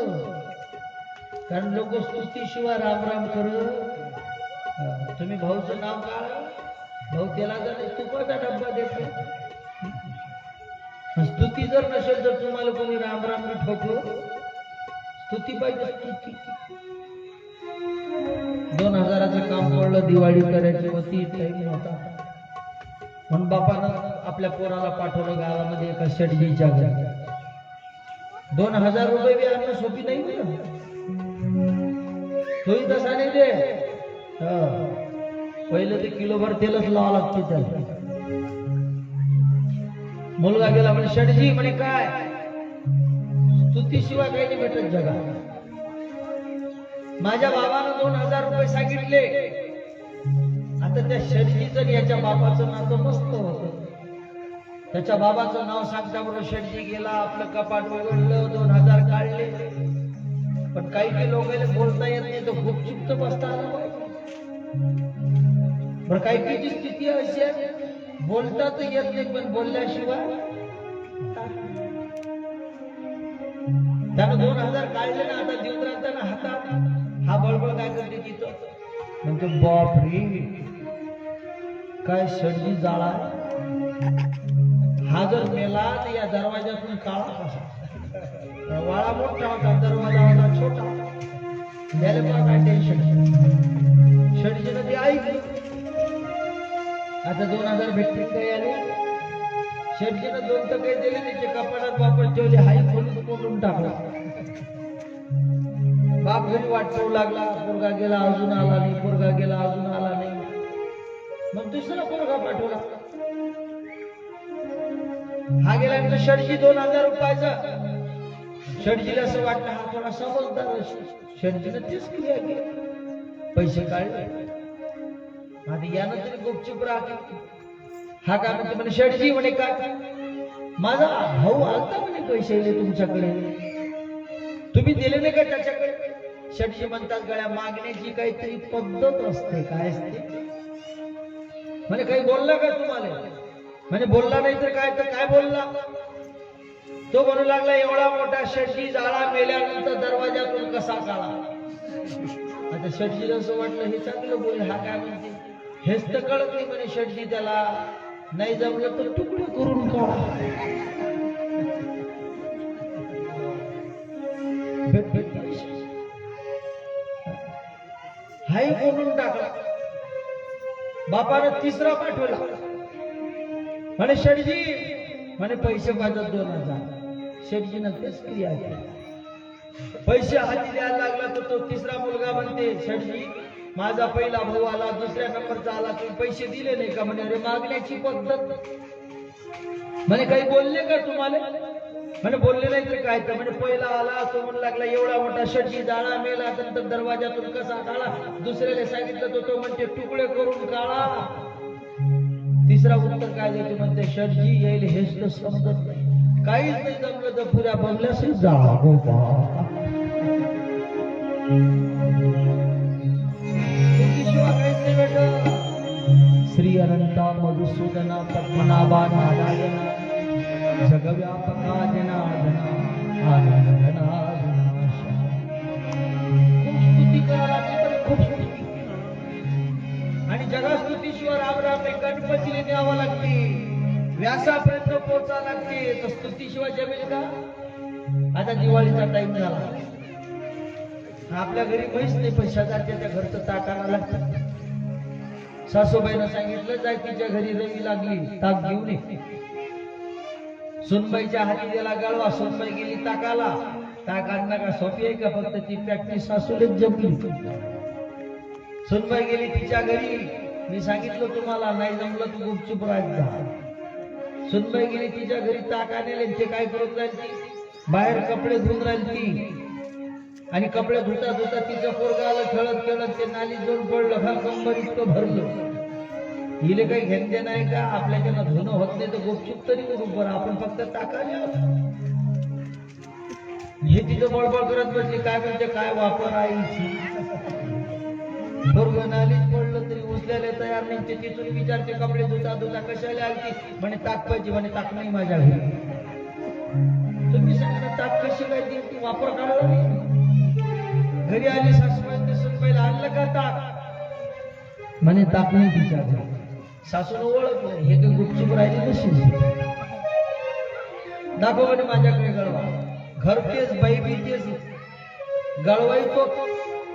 कारण लोक स्तुतीशिवाय राम राम करत. तुम्ही भाऊचं नाव काढा, भाऊ त्याला जर तुपाचा डब्बा देतो. स्तुती जर नसेल तर तुम्हाला कोणी राम राम न ठोकलो. स्तुती पाहिजे, स्तुती. 2000चं काम पडलं, दिवाळी करायची होती, टाईम नव्हता. म्हणून बापानं आपल्या पोराला पाठवलं गावामध्ये एका शेटजीच्या घरी. 2000 रुपये बी आणणं सोपी नाही ना. तोही तसा नाही दे. पहिलं ते किलोभर तेलच लावा लागते त्याला. मुलगा गेला म्हणे शेटजी, म्हणे काय? स्तुतीशिवाय काही नाही भेटत जगात. माझ्या बाबानं 2000 रुपये सांगितले. आता त्या शेटजीचं याच्या बापाचं नातं मस्त होतं. त्याच्या बाबाचं नाव सांगता बरोबर शेटजी गेला, आपलं कपाट उघडलं, 2000 काढले. पण काही काही लोकांना बोलता येत नाही, तो गुपचूप तर बसता आला पाहिजे. पण काही काहीची स्थिती अशी आहे, बोलता तर येत नाही पण बोलल्याशिवाय. त्यानं 2000 काढले ना, आता देऊन राहताना हातात हा बळबळ काय करते तिथं म्हणतो, बाप रे काय शेटजी जाळा, हा जर मेला तर या दरवाजातून काळा कसा. वाळा मोठा होता, दरवाजा होता छोटा. त्याला पण काय टेन्शन. शेटजीनं ते ऐकलं. आता 2000 भेटतील काही आले. शेटजीनं 2 टक्के दिले, त्याच्या कपाटात वापस ठेवले. हाई खोलून कोंडून टाकला. बाप घरी वाट पाहू लागला, पोरगा गेला अजून आला नाही, पोरगा गेला अजून आला नाही. मग दुसरा पोरगा पाठवला. हा गेल्यानंतर शेटजी 2000 रुपयाचा. शेटजीला असं वाटलं हा थोडा समजदार. शेटजीनं तेच क्रिया केली, पैसे काढले. आता यानं तरी गुपचूप राहते. हा काय म्हणते म्हणे, शेटजी म्हणे काय माझा भाऊ आलता म्हणे पैसे तुमच्याकडे, तुम्ही दिले नाही का त्याच्याकडे. शेटजी म्हणतात गळ्या मागण्याची काहीतरी पद्धत असते. काय असते म्हणे, काही बोलला का तुम्हाला. म्हणजे बोलला नाही तर काय बोलला. तो म्हणू लागला, एवढा मोठा शेटजी जाळा मेल्यानंतर दरवाजातून कसा काढा. आता शेटजीला असं वाटलं हे चांगलं बोल, हा काय म्हणते हेच तर कळत नाही म्हणे. शेटजी त्याला नाही जमलं तर तुकडे करून काढा. हाही बोलून टाकला. बापानं तिसरा पाठवला. म्हणे शेटजी म्हणे पैसे पाहिजे 2000. शेटजीनं तेच क्रिया केली. पैसे हाती द्यायला लागला तर तो तिसरा मुलगा म्हणते, शेटजी माझा पहिला भाऊ आला, दुसऱ्या नंबरचा आला, तुम्ही पैसे दिले नाही का. म्हणे अरे मागण्याची पद्धत. म्हणे काही बोलले का तुम्हाला. म्हणे बोलले नाही तर काय. तर म्हणे पहिला आला तो म्हणू लागला, एवढा मोठा शेटजी जाळा मेला नंतर दरवाजातून कसा काढा. दुसऱ्याला सांगितलं तर तो म्हणते तुकडे करून काढा. तिसरा उत्तर काय देते म्हणते, शेटजी येईल हेच तर समजत नाही. काहीच नाही जमलं तर पुऱ्या बंगल्यास जाळा. श्री अनंता मधुसूदना पद्मनाभा नारायणा जगव्यापका जनार्दना आनंदना. खूप स्तुती करायला तर खूप स्तुती. आणि जगास्तुतीशिवाय रामराम गणपतीला न्यावं लागते, व्यासापर्यंत पोहोचा लागते. तर स्तुतीशिवाय जमेल का. आता दिवाळीचा टाइम झाला. आपल्या घरी म्हैस नाही पण शेजारच्या घरचं ताक आणायला लागतं. सासूबाईनं सांगितलं जाय तिच्या घरी रवी लागली ताक घेऊन ये. सुनबाईच्या हाती दिला गळवा. सुनबाई गेली ताकाला. ताक आणणं का सोपी आहे का, फक्त ती प्रॅक्टिस सासूलेच जमली. सुनबाई गेली तिच्या घरी. मी सांगितलं तुम्हाला नाही जमलं तू गुपचूप राहत जा. सुनबाई गेली तिच्या घरी ताक आणले. ते काय करत राहिली, बाहेर कपडे धुवून राहिली. आणि कपडे धुता धुता तिचं पोरगं आलं खेळत खेळत, ते नाली जाऊन पडलं. हा कंबर इतकं भरलं. हिले काही घेणते नाही का, आपल्याच्यानं धुणं होत नाही तर गुपचूप तरी करू बरं, आपण फक्त टाकायला. हे तिचं बळबळ करत बसली. काय म्हणते काय वापर आईची. पोरगं नालीच पडलं तरी उचलायला तयार नाही. ते तिथून विचारते कपडे धुता धुता कशाला आलती. म्हणे ताक पाहिजे. म्हणे ताक नाही माझ्या घरी. तुम्ही सांगा ताक कशी काय ती वापर काढला नाही. घरी आली सासूबाई सुनबाईला आणलं का ताक. म्हणे ताक नाही तिच्या घरी. सासून ओळखलं हे काही गुपचूप राहिली कशी. दाखव म्हणे माझ्याकडे गळवा. घर तेच बाई बी तेच. गळवाई तो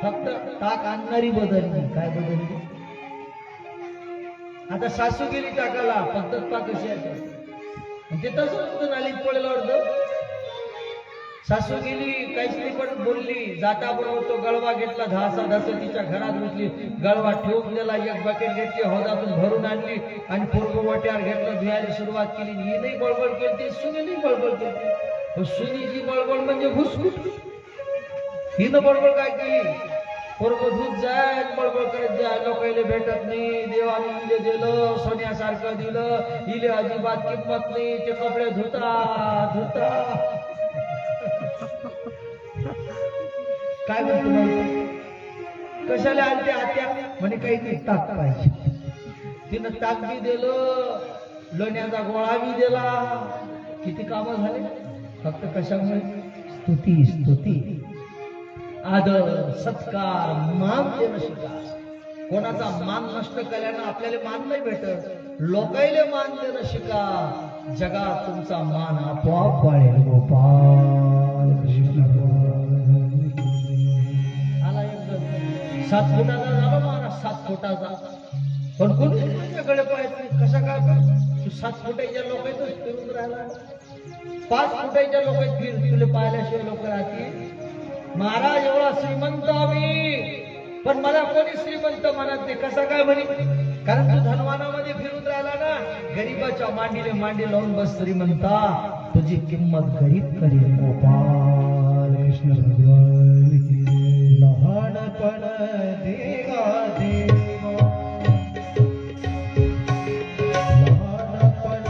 फक्त ताक आणणारी बदलली. काय बदलली. आता सासू गेली टाकाला. पद्धत पा कशी आहे ते तसंच नालीत पडेल अर्ध. सासू गेली काहीच नाही पण बोलली. जाता बरोबर तो गळवा घेतला. धास तिच्या घरात घुसली. गळवा ठेवून दिला. एक बकेट घेतली, हौदातून भरून आणली आणि पूर्व वाट्यावर घेतलं. धुयायला सुरुवात केली. ही नाही बळबळ केली, सुनीने बळबळ केली. सुनीची बळबळ म्हणजे घुसघुस. हिनं बळबळ काय केली, पोरगधूत जाय बळबळ करत जाय लोकायले भेटत नाही देवाने इले दिलं सोन्यासारखं दिलं इले अजिबात किंमत नाही ते कपडे धुता धुता काय म्हणतो माहिती कशाला आलते आत्या म्हणे काही नाही ताक पाहिजे तिनं ताक बी दिलं लोण्याचा गोळा बी दिला किती कामं झाले फक्त कशामुळे स्तुती स्तुती आदर सत्कार मान देणं शिका कोणाचा मान नष्ट केल्यानं आपल्याला मान नाही भेटत लोकायले मान देणं शिका जगात तुमचा मान आपोआप वाढेल गोपाल कृष्ण आला एकदम 7 फुटाचा झाला महाराज 7 फुटाचा पण कोणी तुमच्याकडे पाहत नाही कसा काय तू 7 फुटाच्या लोकांतच फिरून राहिला 5 फुटाच्या लोकांत फिर तुला पाहिल्याशिवाय लोक राहतील महाराज एवढा श्रीमंत आम्ही पण मला कोणी श्रीमंत म्हणत नाही कसा काय म्हणे कारण तू धनवानामध्ये फिरून राहिला ना गरीबाच्या मांडीले मांडी लावून बस श्रीमंता तुझी किंमत गरीब करील गोपाल कृष्ण भगवान की लहानपण देगा देवा लहानपण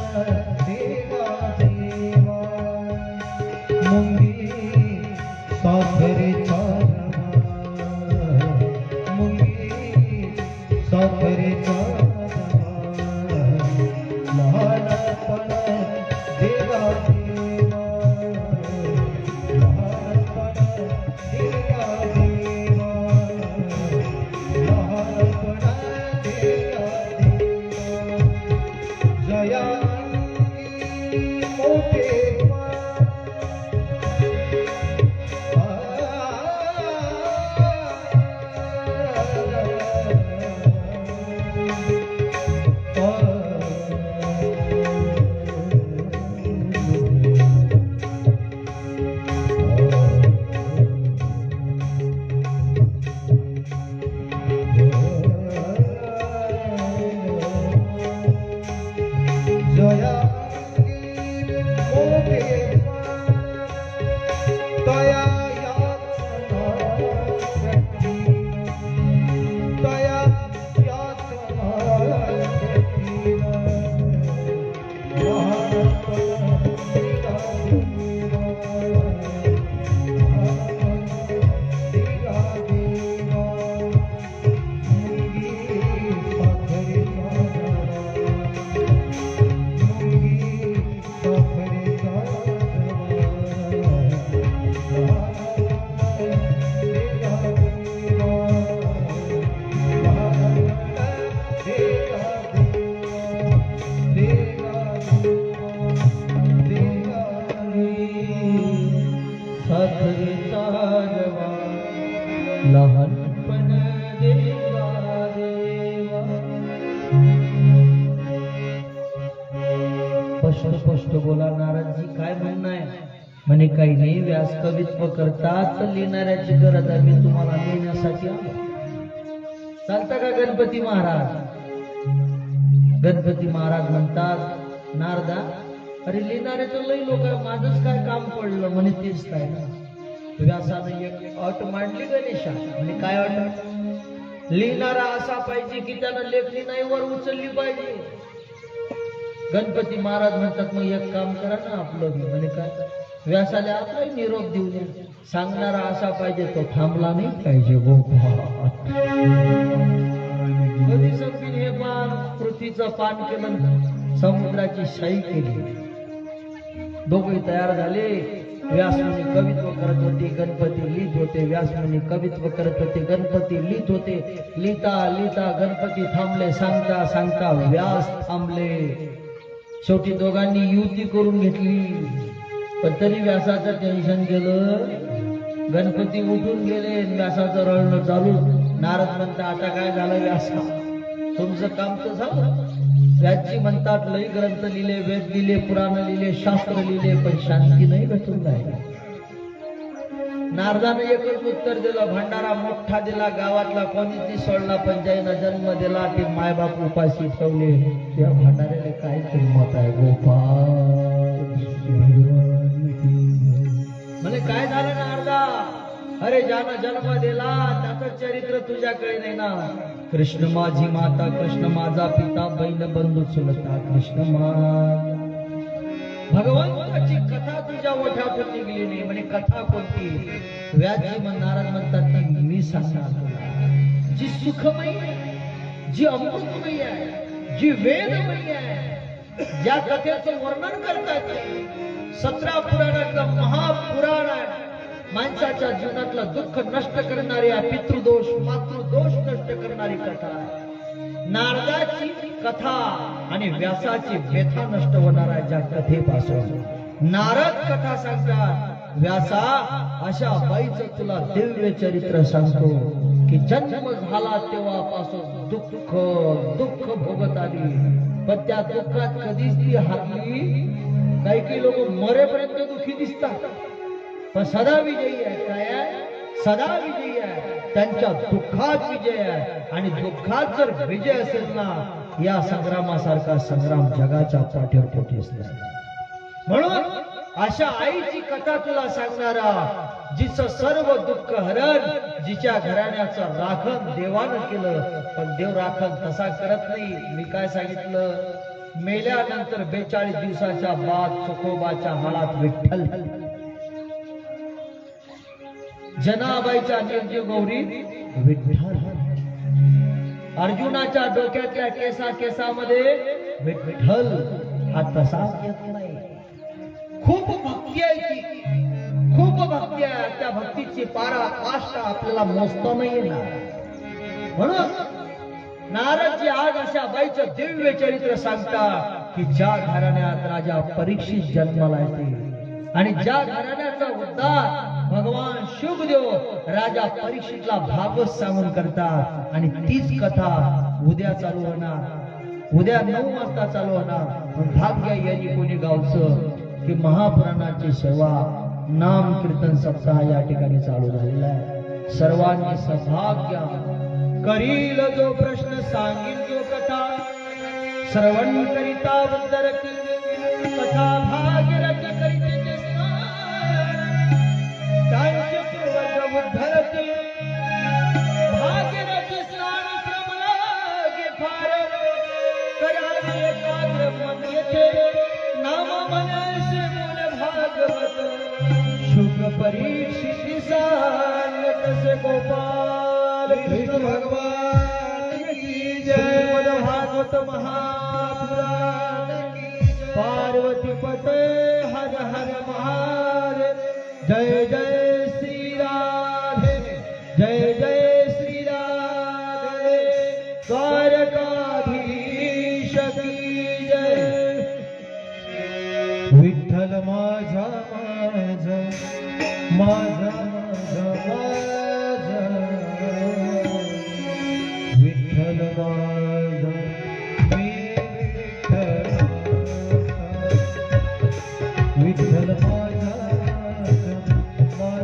देगा देवा मुंगी साखरेचा मुंगी साखरेचा लहानपण देगा देवा लहानपण देगा देवा लहानपण देगा देवा जयांगी मोठे लहानपण देगा देवा स्पष्ट बोला नारदजी काय म्हणणं आहे म्हणे काही नाही व्यास कवित्व करतात तर लिहिणाऱ्याची गरज आहे मी तुम्हाला लिहिण्यासाठी आलो चालता का गणपती महाराज गणपती महाराज म्हणतात नारदा अरे लिहिणारे तर लई लोक माझंच काय काम पडलं म्हणे तेच काय ना व्यासानं एक अट मांडली गणेशा म्हणजे काय अट लिहिणारा असा पाहिजे की त्यानं लेखणी नाही वर उचलली पाहिजे गणपती महाराज म्हणतात मग एक काम करा ना आपलं म्हणजे काय व्यासाला आपलाही निरोप देऊ दे सांगणारा असा पाहिजे तो थांबला नाही पाहिजे गोपाल कधी संपीन हे पान पृथ्वीचं पान केलं समुद्राची शाई केली दोघे तयार झाले व्यासमुनी कवित्व करत होते गणपती लिहित होते व्यासमुनी कवित्व करत होते गणपती लिहित होते लिहिता लिहिता गणपती थांबले सांगता सांगता व्यास थांबले शेवटी दोघांनी युती करून घेतली पण तरी व्यासाचं टेन्शन गेलं गणपती उठून गेले व्यासाचं रडणं चालू नारद म्हणता आता काय झालं व्यासा तुमचं काम तर झालं व्यासजी म्हणतात लई ग्रंथ लिहिले वेद लिहिले पुराण लिहिले शास्त्र लिहिले पण शांती नाही भेटून राहिली नारदाने एकच उत्तर दिलं भंडारा मोठा दिला गावातला कोणीच नाही सोडला पण ज्यानं जन्म दिला ते मायबाप उपाशी ठेवले त्या भंडाऱ्याला काय किंमत आहे गोपाल म्हणजे काय झालं नारदा अरे ज्यानं जन्म दिला त्याचं चरित्र तुझ्याकडे नाही ना. कृष्ण माझी माता, कृष्ण माझा पिता, बहीण बंधू चुलता, कृष्ण माझा. भगवंताची कथा तुझ्या ओठातून निघली नाही. म्हणे कथा कोणती? व्यासजी महाराज म्हणतात ती मी सांगणार तुला, जी सुखमयी आहे, जी अमृतमयी आहे, जी वेदमयी आहे, ज्या कथेचं वर्णन करतात 17 पुराणातलं महापुराण आहे. माणसाच्या जीवनातलं दुःख नष्ट करणारी, पितृदोष मातृदोष नष्ट करणारी कथा आहे. नारदाची कथा आणि व्यासाची व्यथा नष्ट होणार आहे ज्या कथेपासून. नारद कथा सांगतात, व्यासा अशा बाईचं तुला दिव्य चरित्र सांगतो की जन्म झाला तेव्हापासून दुःख दुःख भोगत आली, पण त्या दुःखात कधीच ती हारली. काही लोक मरेपर्यंत दुःखी दिसतात, पण सदा विजयी आहे. काय आहे? सदा विजयी आहे. त्यांच्या दुःखात विजय आहे. आणि दुःखात जर विजय असेल ना, या संग्रामासारखा संग्राम जगाच्या पाठीवर कुठेच नाही. म्हणून अशा आईची कथा तुला सांगणारा, जिचं सर्व दुःख हरण, जिच्या घराण्याचं राखण देवानं केलं, पण देव राखण तसा करत नाही. मी काय सांगितलं? मेल्यानंतर 42 दिवसाच्या बाद चोखोबाच्या हातात विठ्ठल, जनाबाईच्या निर्जीव गौरीत विठ्ठल, अर्जुनाच्या डोक्यातल्या केसामध्ये विठ्ठल. हा तसाच येत नाही. खूप भक्ती आहे ती, खूप भक्ती आहे. त्या भक्तीची पाष्ट आपल्याला मोजता नाही येणार. म्हणून नारदजी आज अशा बाईचं दिव्य चरित्र सांगतात की ज्या घराण्यात राजा परीक्षित जन्माला येते आणि ज्या घराण्याचा उद्धार भगवान शुभदेव राजा परीक्षितला भागवत सांगून करतात. आणि तीच कथा उद्या चालू होणार, उद्या 9 वाजता चालू होणार. भाग्य यांनी कोणी गावचं की महापुराणाची सेवा नाम कीर्तन सप्ताह या ठिकाणी चालू झालेला आहे. सर्वांनी सौभाग्य करील जो प्रश्न सांगील जो कथा, श्रवण करिता उद्धरती कथा भागीरथी करिते स्नान, त्यांचे पूर्वज उद्धरती भागीरथी स्नान श्रमलागे फार, करावे एकाग्र मन येथे नाम मनसे मूल भागवत, शुभ परीक्षित सांगत से गोपाल कृष्ण भगवान की जय. भागवत महापुराण की जय. पार्वती पते हर हर महादेव. जय जय श्री राधे, जय जय श्री राधे. द्वारकाधीश की जय. विठ्ठल माझा माझा माझा माझा विठ्ठल माझा विठ्ठल माझा माझा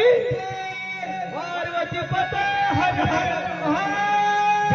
की पार्वती पता हर हर महादेव।